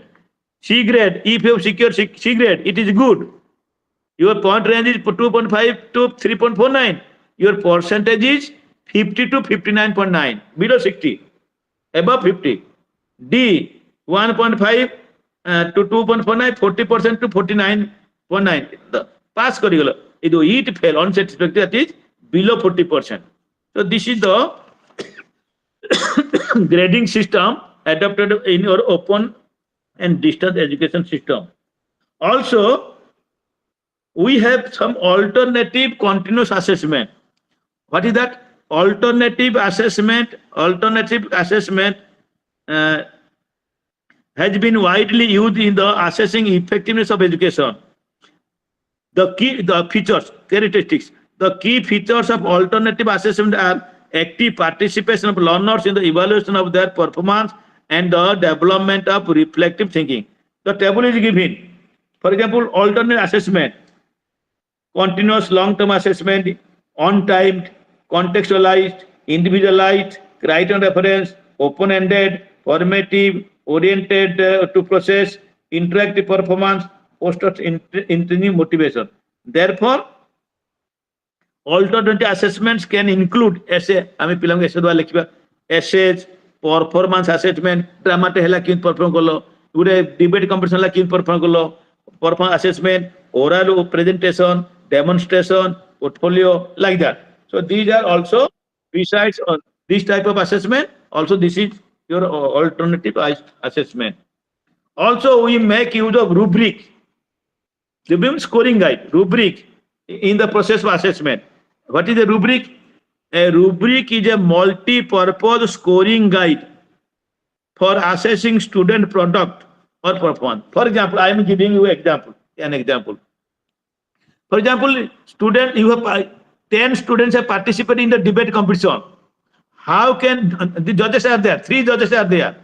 C grade, if you have secured C grade, it is good. Your point range is 2.5 to 3.49. Your percentage is 50 to 59.9, below 60, above 50. D, 1.5 to 2.49, 40% to 49.9. Pass karigola. It fail unsatisfactory, that is below 40%. So this is the grading system adopted in your open and distance education system. Also, we have some alternative continuous assessment. What is that? Alternative assessment has been widely used in the assessing effectiveness of education. The features, characteristics. The key features of alternative assessment are active participation of learners in the evaluation of their performance and the development of reflective thinking. The table is given. For example, alternate assessment, continuous long-term assessment, on-timed, contextualized, individualized, criterion reference, open-ended, formative, oriented to process, interactive performance, intrinsic motivation. Therefore, alternative assessments can include essay, essays, performance assessment, drama perform kolo, debate competition perform kolo, performance assessment, oral presentation, demonstration, portfolio, like that. So these are also, besides this type of assessment, also this is your alternative assessment. Also, we make use of rubric, the scoring guide, rubric in the process of assessment. What is a rubric? A rubric is a multi-purpose scoring guide for assessing student product or performance. For example, I am giving you an example. For example, you have 10 students have participated in the debate competition. How can the judges are there? 3 judges are there.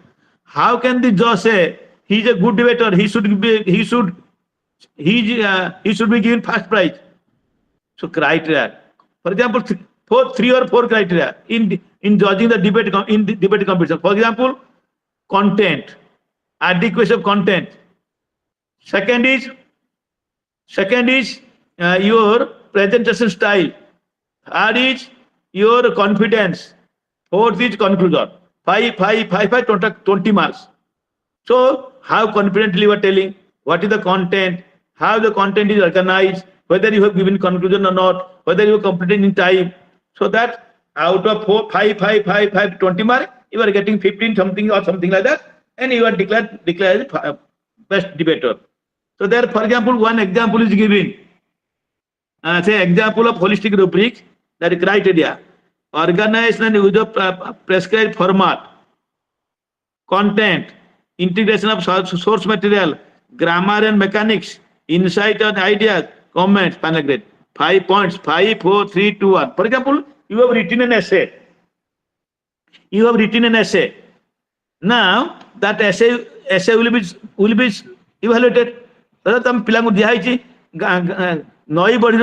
How can the judge say he is a good debater? He should be given first prize. So criteria. For example, 3 or 4 criteria in judging the debate competition. For example, content, adequacy of content. Second is your presentation style. Third is your confidence. Fourth is conclusion. 5, 20 marks. So how confidently you are telling, what is the content, how the content is organized, whether you have given conclusion or not, whether you have completed in time. So that out of 20 marks, you are getting 15 something or something like that, and you are declared as best debater. So there, for example, one example is given. Say example of holistic rubric, that is criteria. Organization and use of prescribed format, content, integration of source material, grammar and mechanics, insight and ideas, comments, final grade. 5 points, 5, 4, 3, 2, 1. For example, you have written an essay. Now, that essay will be evaluated. नई बड़ी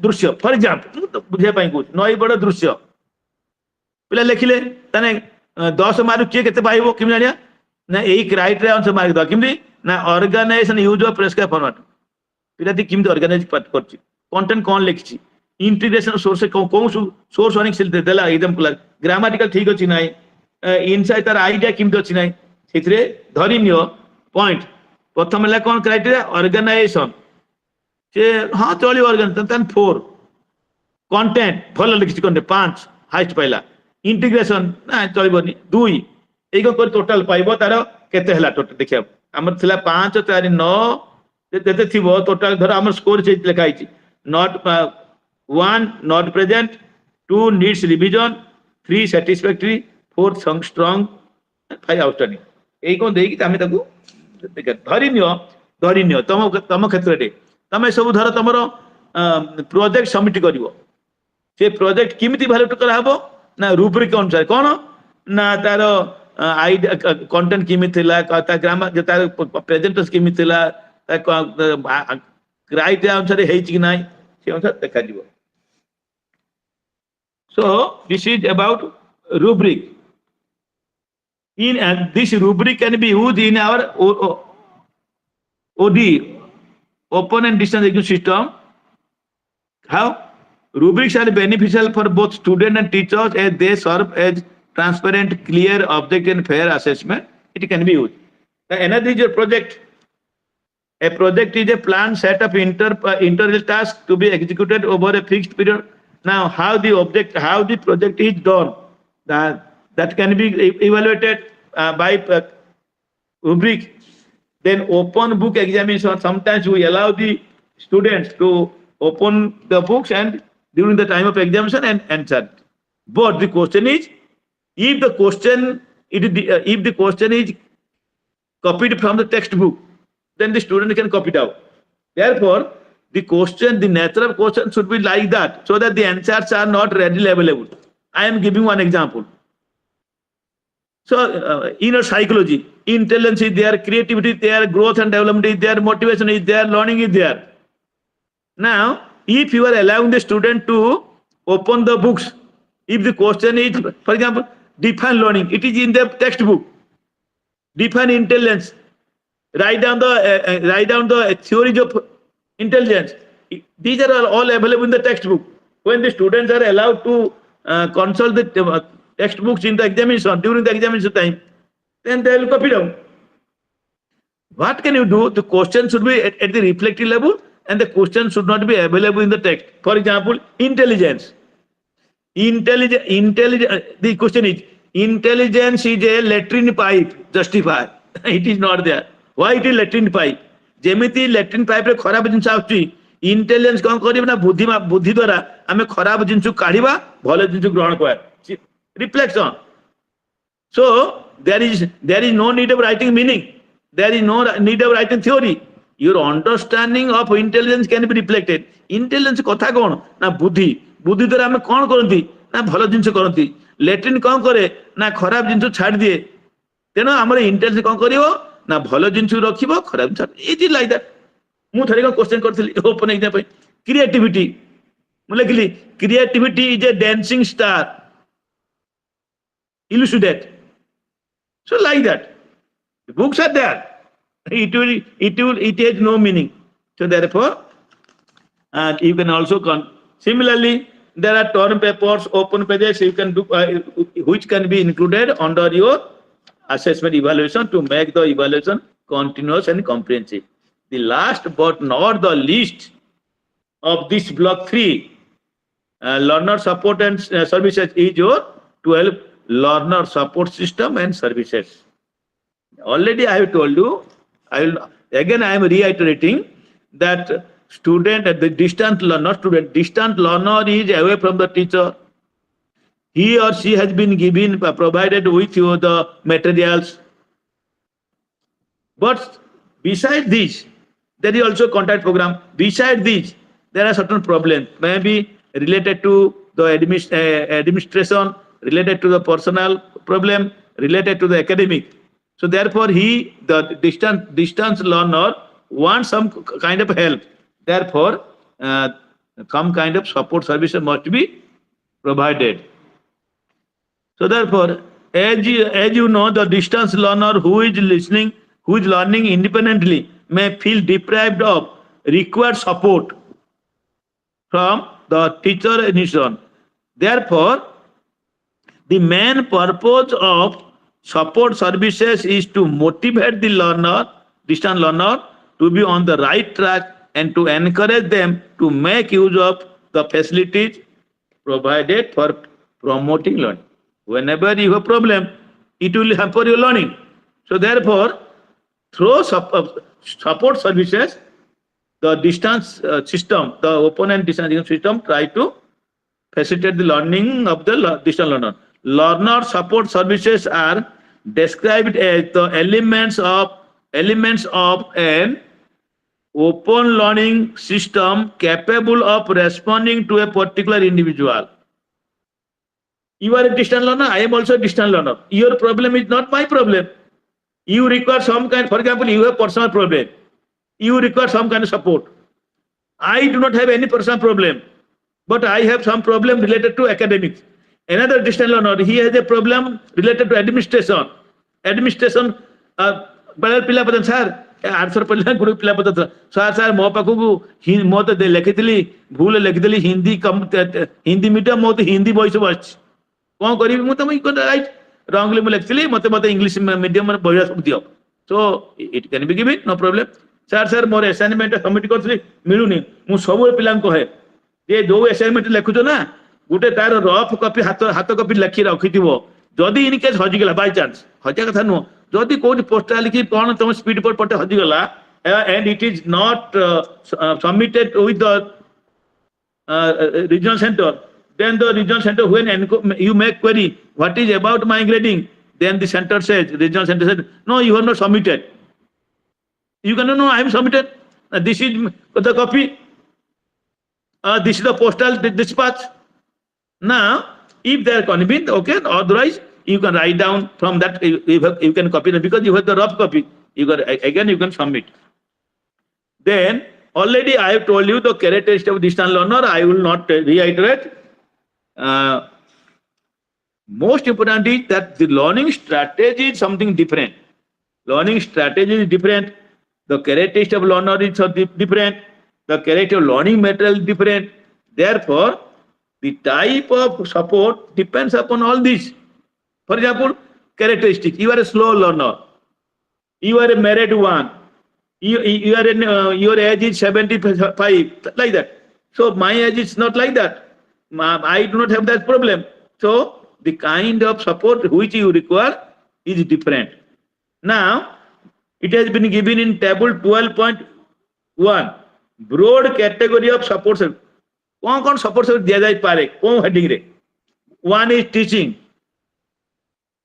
दृश्य, for example बुझे नई बड़ दृश्य पिला लिखिले 10 mark किए केते पाइबो किम जानिया ना एई क्राइटेरिया अनुसार मार्क दो किमदी ना organization use of prescribe format पिला दी किमदी ऑर्गेनाइज करछि कंटेंट कोन लिखछि इंटीग्रेशन सोर्स कोन सोर्स वार्निंग सिल देला एकदम क्लियर ग्रामेटिकल ठीक अछि नै इनसाइट तार आईडिया किमदी अछि नै सेथिरे धरि नियो पॉइंट प्रथम ला कोन क्राइटेरिया ऑर्गेनाइजेशन से हाँ चली ऑर्गेनाइजेशन 4 कंटेंट भल लिखछि कंटेंट 5 हाईएस्ट पाइला इंटीग्रेशन ना चलबनी 2 एगो कर टोटल पाइबो तार केते हला टोटल देखिया हमर थिला 5 4 9 जेते थिबो टोटल धर हमर स्कोर से लिखाई छी not 1 not present 2 needs revision 3 satisfactory 4 strong 5 outstanding ଏଇ କଣ ଦେଇକି ଆମେ ତାକୁ ଧରି ନିଅ ତମ କ୍ଷେତ୍ରରେ ତମେ ସବୁ ଧର ତମର ପ୍ରୋଜେକ୍ଟ ସବମିଟ କରିବ। ସେ ପ୍ରୋଜେକ୍ଟ କେମିତି ଭାଲୁଟ କରାହବ ନା ରୁବ୍ରିକ ଅନୁସାରେ କଣ ନା ତାର ଆଇଡିଆ କଣ୍ଟେଣ୍ଟ କେମିତି ଥିଲା, ତା ଗ୍ରାମାର ତାର ପ୍ରେଜେଣ୍ଟେସନ କେମିତି ଥିଲା, କ୍ରାଇଟେରିଆ ଅନୁସାରେ ହେଇଛି କି ନାହିଁ ସେ ଅନୁସାରେ ଦେଖାଯିବ। So this is about rubric. This rubric can be used in our OD, open and distance examination system. How? Rubrics are beneficial for both students and teachers as they serve as transparent, clear, objective, and fair assessment. It can be used. Another is your project. A project is a planned set of inter tasks to be executed over a fixed period. Now, how the project is done, that can be evaluated by rubric. Then open book examination. Sometimes we allow the students to open the books and during the time of examination and answer. But the question is, if the question is copied from the textbook, then the student can copy it out. Therefore, the nature of question should be like that, so that the answers are not readily available. I am giving one example. So, inner psychology, intelligence is there, creativity is there, growth and development is there, motivation is there, learning is there. Now, if you are allowing the student to open the books, if the question is, for example, define learning, it is in the textbook. Define intelligence, write down the theories of intelligence. These are all available in the textbook. When the students are allowed to consult the textbooks in the examination, during the examination time, then they will copy down. What can you do? The question should be at the reflective level, and the question should not be available in the text. For example, intelligence. The question is, intelligence is a latrine pipe. Justify. It is not there. Why it is latrine pipe? ଯେମିତି latrine pipe ରେ ଖରାପ ଜିନିଷ ଆସୁଛି, intelligence କଣ କରିବ ନା ବୁଦ୍ଧି ଦ୍ୱାରା ଆମେ ଖରାପ ଜିନିଷ କାଢିବା, ଭଲ ଜିନିଷ ଗ୍ରହଣ କରିବା. Reflection. So there is no need of writing meaning. There is no need of writing theory. Your understanding of intelligence can be reflected. Intelligence କଥା କଣ ନା ବୁଦ୍ଧି ଦ୍ୱାରା ଆମେ କଣ କରନ୍ତି ନା ଭଲ ଜିନିଷ କରନ୍ତି. latrine କଣ କରେ ନା ଖରାପ ଜିନିଷ ଛାଡି ଦିଏ. ତେଣୁ ଆମର intelligence କଣ କରିବ ନା ଭଲ ଜିନିଷ ରଖିବ, ଖରାପ ଜିନିଷ ଇଜି ଲାଇକ୍ ଦ୍ୟାଟ୍. ମୁଁ ଥରେ କଣ କ୍ୱେଶ୍ଚନ କରିଥିଲି ଓପନ୍ ଏକ୍ସାମ୍ ପାଇଁ, କ୍ରିଏଟିଭିଟି ମୁଁ ଲେଖିଲି creativity is a dancing star, elucidate. So like that, the books are there. It has no meaning. So therefore, you can also similarly there are term papers, open pages you can do, which can be included under your assessment evaluation to make the evaluation continuous and comprehensive. The last but not the least of this block 3, learner support and services, is your 12 learner support system and services. Already I have told you, I am reiterating that the distant learner is away from the teacher. He or she has been provided with you the materials. But besides this, there is also contact program. Besides this, there are certain problems, maybe related to the administration, related to the personal problem, related to the academic. So therefore, the distance learner wants some kind of help. Therefore, some kind of support services must be provided. So therefore, as you know, the distance learner who is learning independently may feel deprived of required support from the teacher institution. Therefore, the main purpose of support services is to motivate the distance learner to be on the right track and to encourage them to make use of the facilities provided for promoting learning. Whenever you have a problem, it will hamper your learning. So therefore, through support services, the distance system, the open and distance system, try to facilitate the learning of the distance learner. Learner support services are described as the elements of an open learning system capable of responding to a particular individual. You are a distant learner, I am also a distant learner. Your problem is not my problem. You require some kind, for example, you have personal problem. You require some kind of support. I do not have any personal problem, but I have some problem related to academics. Another distant learner, he has a problem related to administration. Administration, बड़ा पिला पता sir answer पढ़ला गुरु पिला पता था sir sir मो पाखु मो तो लिखिली भूल लिखिदेली हिंदी कम हिंदी मीडियम मो तो हिंदी बही सब आछि कौन करी मु तो राइट रॉन्गली मु लिखिली मते मते इंग्लिश मीडियम बही सब दियो so it can be given no problem sir sir more assignment submit करथली मिलुनी मु सब पिला कहे जे जो असाइनमेंट लिखुछो ना गोटे तार रफ कॉपी हाथ कॉपी लिखि रखिथिबो जदि इन केस हजिगला बाय चांस हजा कथा नो जदि कोड पोस्टल लिखि कोन तुम स्पीड पर पटे हजिगला and it is not submitted with the regional center, then the regional center when you make query what is about my grading, then the center says, regional center said no, you have not submitted. You can no, I am submitted, this is the copy, this is the postal dispatch. Now if they are convinced, okay, otherwise you can write down from that, you can copy it because you have the rough copy, you can again you can submit. Then already I have told you the characteristic of distant learner, I will not reiterate. Most important is that the learning strategy is something different. Learning strategy is different, the characteristic of learner is different, the character of learning material is different. Therefore the type of support depends upon all these. For example, characteristic, you are a slow learner, you are a married one, you are in, your age is 75, like that. So my age is not like that. I do not have that problem. So the kind of support which you require is different. Now it has been given in table 12.1 broad category of support. कौन support दिया जाए पारे कौन heading रे. One is teaching.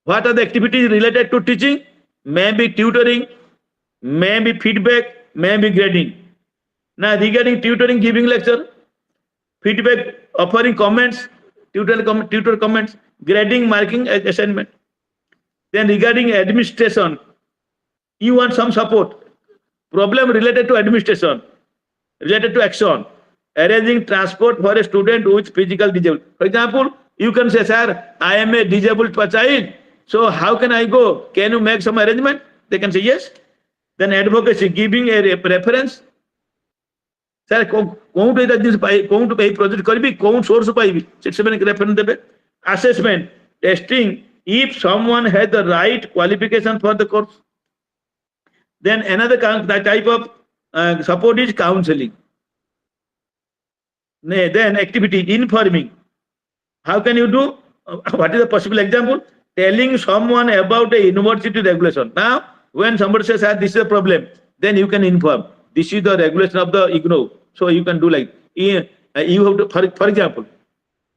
What are the activities related to teaching? Maybe tutoring, maybe feedback, maybe grading. Now regarding tutoring, giving lecture, feedback, offering comments, tutor comments, grading, marking assignment. Then regarding administration, you want some support, problem related to administration, related to action, arranging transport for a student with physical disability. For example, you can say, sir, I am a disabled child, so how can I go? Can you make some arrangement? They can say yes. Then advocacy, giving a reference. Sir, कौन to pay project करी कौन source पाइबी से reference देबे. Assessment, testing, if someone has the right qualification for the course. Then another type of support is counseling. Then activity, informing. How can you do? What is the possible example? Telling someone about a university regulation. Now, when somebody says, this is a problem, then you can inform. This is the regulation of the IGNOU. So you can do like, you have to, for example,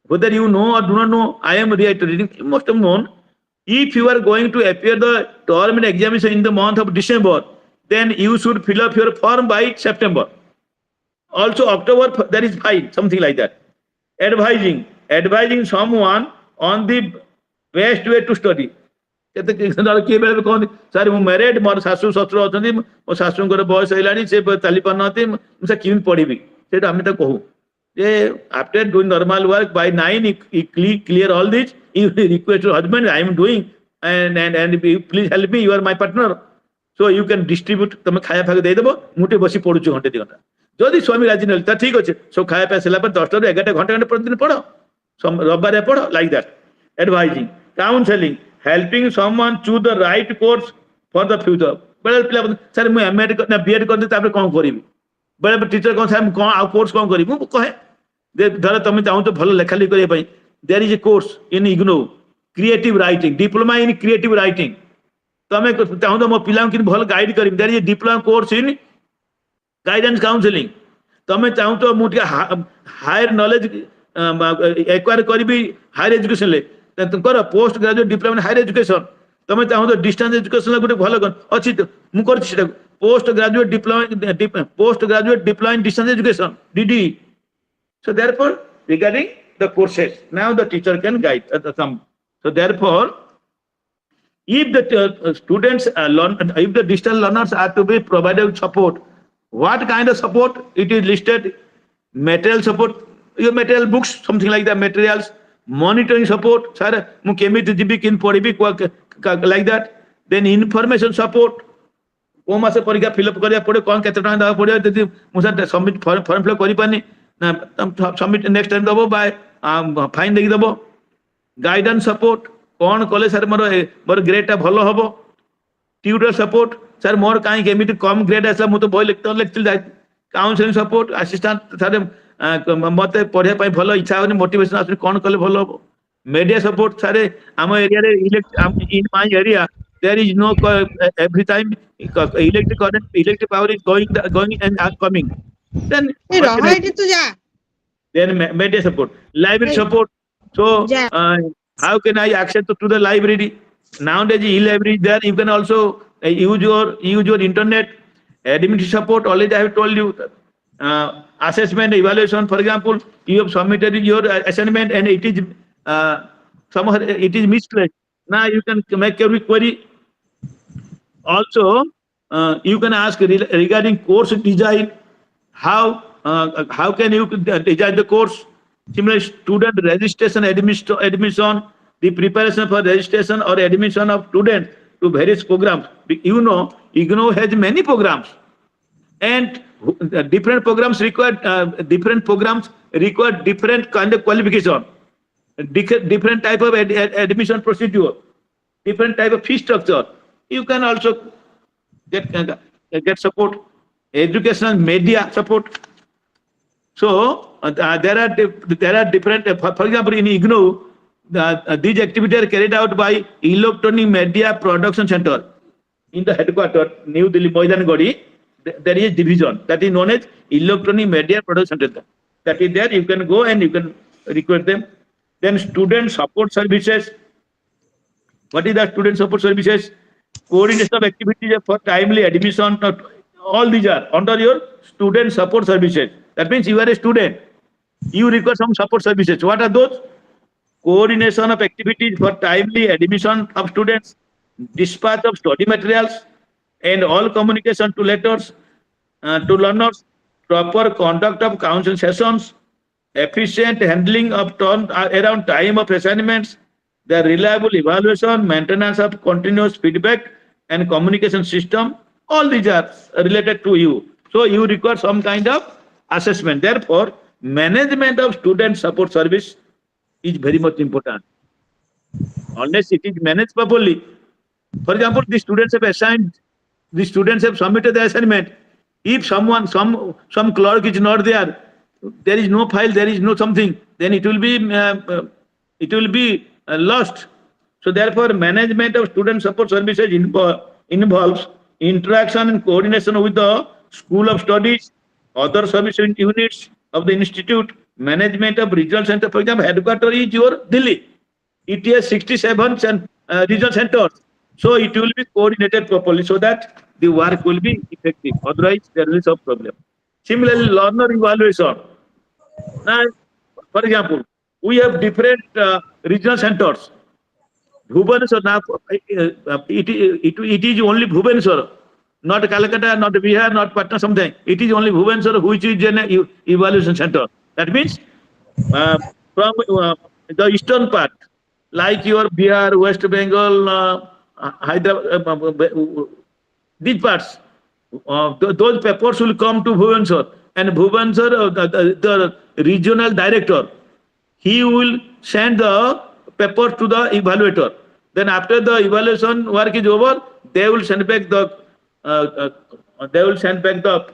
whether you know or do not know, I am reiterating, you must have known, if you are going to appear the term examination in the month of December, then you should fill up your form by September. Also October, that is fine, something like that. Advising someone on the best way to study. Sir मु married मोर शाशु शशुर अच्छा मो शाशुर बयस है से चली पार से कि पढ़ी से आम तो कहूँ after doing normal work by 9 you clear all this, you request your husband, I am doing and please help me, you are my partner, so you can distribute. तुम खाया फाया दे देबो मुटे बसी पढु छु घंटे 2 घंटा जदि स्वामी राजी नल त ठीक अछि सब खाया फाया सेला पर 10 टा 11 घंटा प्रतिदिन पढ़ो रविवार पढ़ो like that. Advising, counseling, helping someone choose the right course for the future. बेले पिला सर मु एमएड ना बीएड कर दे तापर कोन करिवि बेले टीचर कोन सर कोन आ कोर्स कोन करिवि मु कहे दे धर तुम चाहू तो भलो लेखा लिखि करिया पई there is a course in IGNOU creative writing, diploma in creative writing. तुम चाहू तो मो पिला कि भलो गाइड करिवि there is a diploma course in guidance counselling. तुम चाहू तो मु हायर नॉलेज एक्वायर करिवि हायर एजुकेशन ले तुम करो post graduate diploma in higher education. ତମେ ଚାହୁଁଛ ଡିଷ୍ଟାନ୍ସ ଏଜୁକେସନ ଗୋଟେ ଭଲ ଅଛି ମୁଁ କରିଛି ସେଟା post graduate diploma in distance education DD. So therefore, regarding the courses, now the teacher can guide some. So therefore, if the students learn, if the digital learners are to be provided support, what kind of support? It is listed: material support, your material books, something like that, materials, monitoring support. Sir, mu kemiti jibi kin podibi like that. Then information support. କୋଉ ମାସ ପରୀକ୍ଷା fill up କରିବାକୁ ପଡ଼ିବ, କ'ଣ କେତେ ଟଙ୍କା ଦେବାକୁ ପଡ଼ିବ, ଯଦି ମୁଁ ସାର୍ ସବମିଟ୍ ଫର୍ମ ଫିଲ୍ଅପ୍ କରିପାରୁନି ନା ସବମିଟ୍ ନେକ୍ସଟ ଟାଇମ୍ ଦେବ ବା ଫାଇନ୍ ଦେଇକି ଦେବ। ଗାଇଡାନ୍ସ ସପୋର୍ଟ, କ'ଣ କଲେ ସାର୍ ମୋର ଗ୍ରେଡ୍ଟା ଭଲ ହବ। ଟ୍ୟୁଟର ସପୋର୍ଟ, ସାର୍ ମୋର କାହିଁକି ଏମିତି କମ୍ ଗ୍ରେଡ୍ ଆସିଲା, ମୁଁ ତ ବହି ଲେଖିଥିଲି। କାଉନସିଲିଂ ସପୋର୍ଟ, ଆସିଷ୍ଟାଣ୍ଟ ସାର୍ ମତେ ପଢ଼ିବା ପାଇଁ ଭଲ ଇଚ୍ଛା ହଉନି, ମୋଟିଭେସନ ଆସୁନି, କ'ଣ କଲେ ଭଲ ହବ। media support, sir, ଆମ ଏରିଆରେ in my area there is no every time electric current, electric power is going and coming. Then media support, library support. So how can I access to the library? Nowadays e-library there, you can also use your internet. Administrative support, already I have told you. Assessment, evaluation, for example, you have submitted your assignment and it is somehow it is misplaced. Now you can make every query. Also, you can ask regarding course design. How can you design the course? Similarly, student registration, admission, the preparation for registration or admission of students to various programs. You know, IGNOU has many programs, and different programs require different kind of qualification, different type of admission procedure, different type of fee structure. You can also get support, educational media support. So there are different. For example, in IGNOU, these activities are carried out by Electronic Media Production Center in the headquarters, New Delhi, Moidan Gadi. There is division that is known as Electronic Media Production Center. That is there. You can go and you can request them. Then student support services. What is the student support services? Coordination of activities for timely admission. All these are under your student support services. That means you are a student. You require some support services. What are those? Coordination of activities for timely admission of students, dispatch of study materials, and all communication to letters to learners, proper conduct of counseling sessions, efficient handling of around time of assignments, the reliable evaluation, maintenance of continuous feedback and communication system. All these are related to you. So you require some kind of assessment. Therefore, management of student support service is very much important. Unless it is managed properly, for example, the students have submitted the assignment. If some clerk is not there, there is no file, there is no something, then it will be lost. So therefore, management of student support services involves interaction and coordination with the school of studies, other service units of the institute, management of regional center. For example, headquarters is your Delhi. It has 67 regional centers. So it will be coordinated properly so that the work will be effective. Otherwise, there will be some problem. Similarly, learner evaluation. Now, for example, we have different regional centers. Bhubaneswar, now it is only Bhubaneswar, not Calcutta, not Bihar, not Patna, something. It is only Bhubaneswar which is an evaluation center. That means from the eastern part, like your Bihar, West Bengal, Hyderabad, these parts, those papers will come to Bhubaneswar, and Bhubaneswar, the regional director, he will send the paper to the evaluator. Then after the evaluation work is over, they will send back the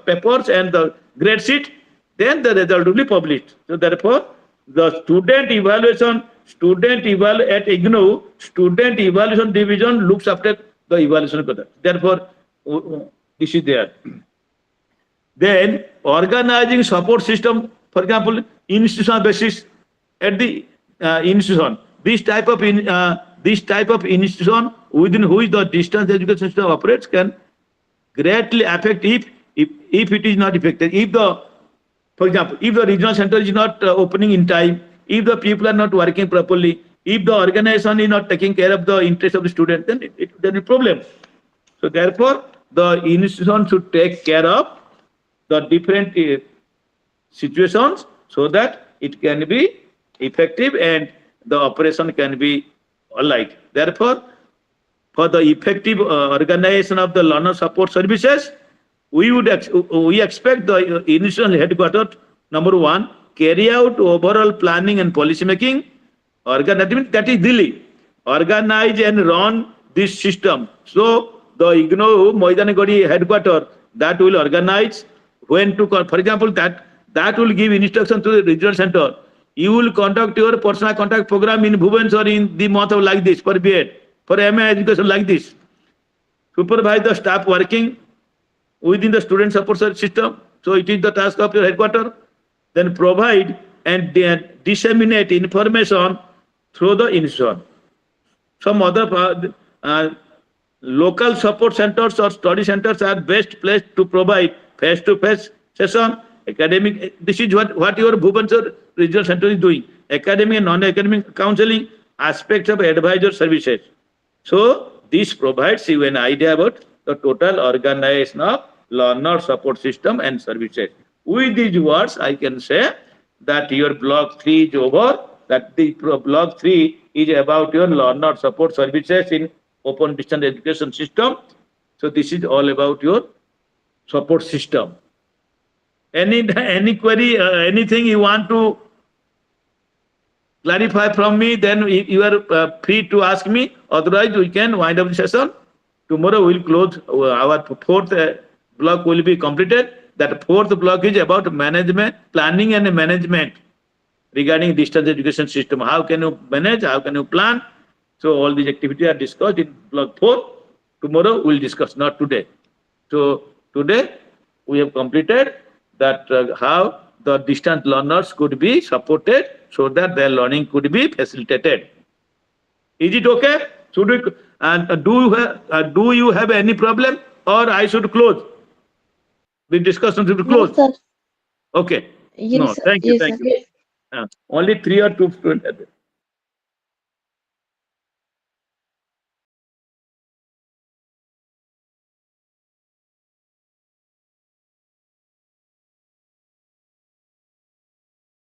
papers and the grade sheet. Then the result will be published. So therefore, the student evaluation at IGNOU, student evaluation division looks after the evaluation product. Therefore, this is there. Then organizing support system, for example, institutional basis at the institution. This type of institution within which the distance education system operates can greatly affect if it is not effective. If the, for example, if the regional center is not opening in time, if the people are not working properly, if the organization is not taking care of the interest of the student, then there is a problem. So therefore, the institution should take care of the different situations so that it can be effective and the operation can be alike. Therefore, for the effective organization of the learner support services, we expect the initial headquarters, number one, carry out overall planning and policy making, organize, that is Delhi, organize and run this system. So the IGNOU Moidanagori headquarters that will organize when to, for example, that will give instruction to the regional center. You will conduct your personal contact program in Bhubaneswar in the month of like this for B.Ed, for MA education like this. Supervise the staff working within the student support system. So it is the task of your headquarters. Then provide and disseminate information through the institution. Some other local support centers or study centers are best placed to provide face-to-face session, academic. This is what your Bhubaneswar Regional Center is doing. Academic and non-academic counseling, aspects of advisor services. So this provides you an idea about the total organization of learner support system and services. With these words, I can say that your block 3 is over, that the block 3 is about your learner support services in open distance education system. So this is all about your support system. Any query, anything you want to clarify from me, then you are free to ask me. Otherwise, we can wind up the session. Tomorrow we will close our fourth block will be completed. That fourth block is about management, planning and management regarding distance education system. How can you manage? How can you plan? So all these activities are discussed in block 4. Tomorrow we will discuss, not today. So today we have completed that how the distant learners could be supported so that their learning could be facilitated. Is it okay? Should we? And do you have any problem, or I should close? The discussion should close. No, sir. Okay. Yes, No, sir. thank you, Yes, thank sir. you. Only 3 or 2 students.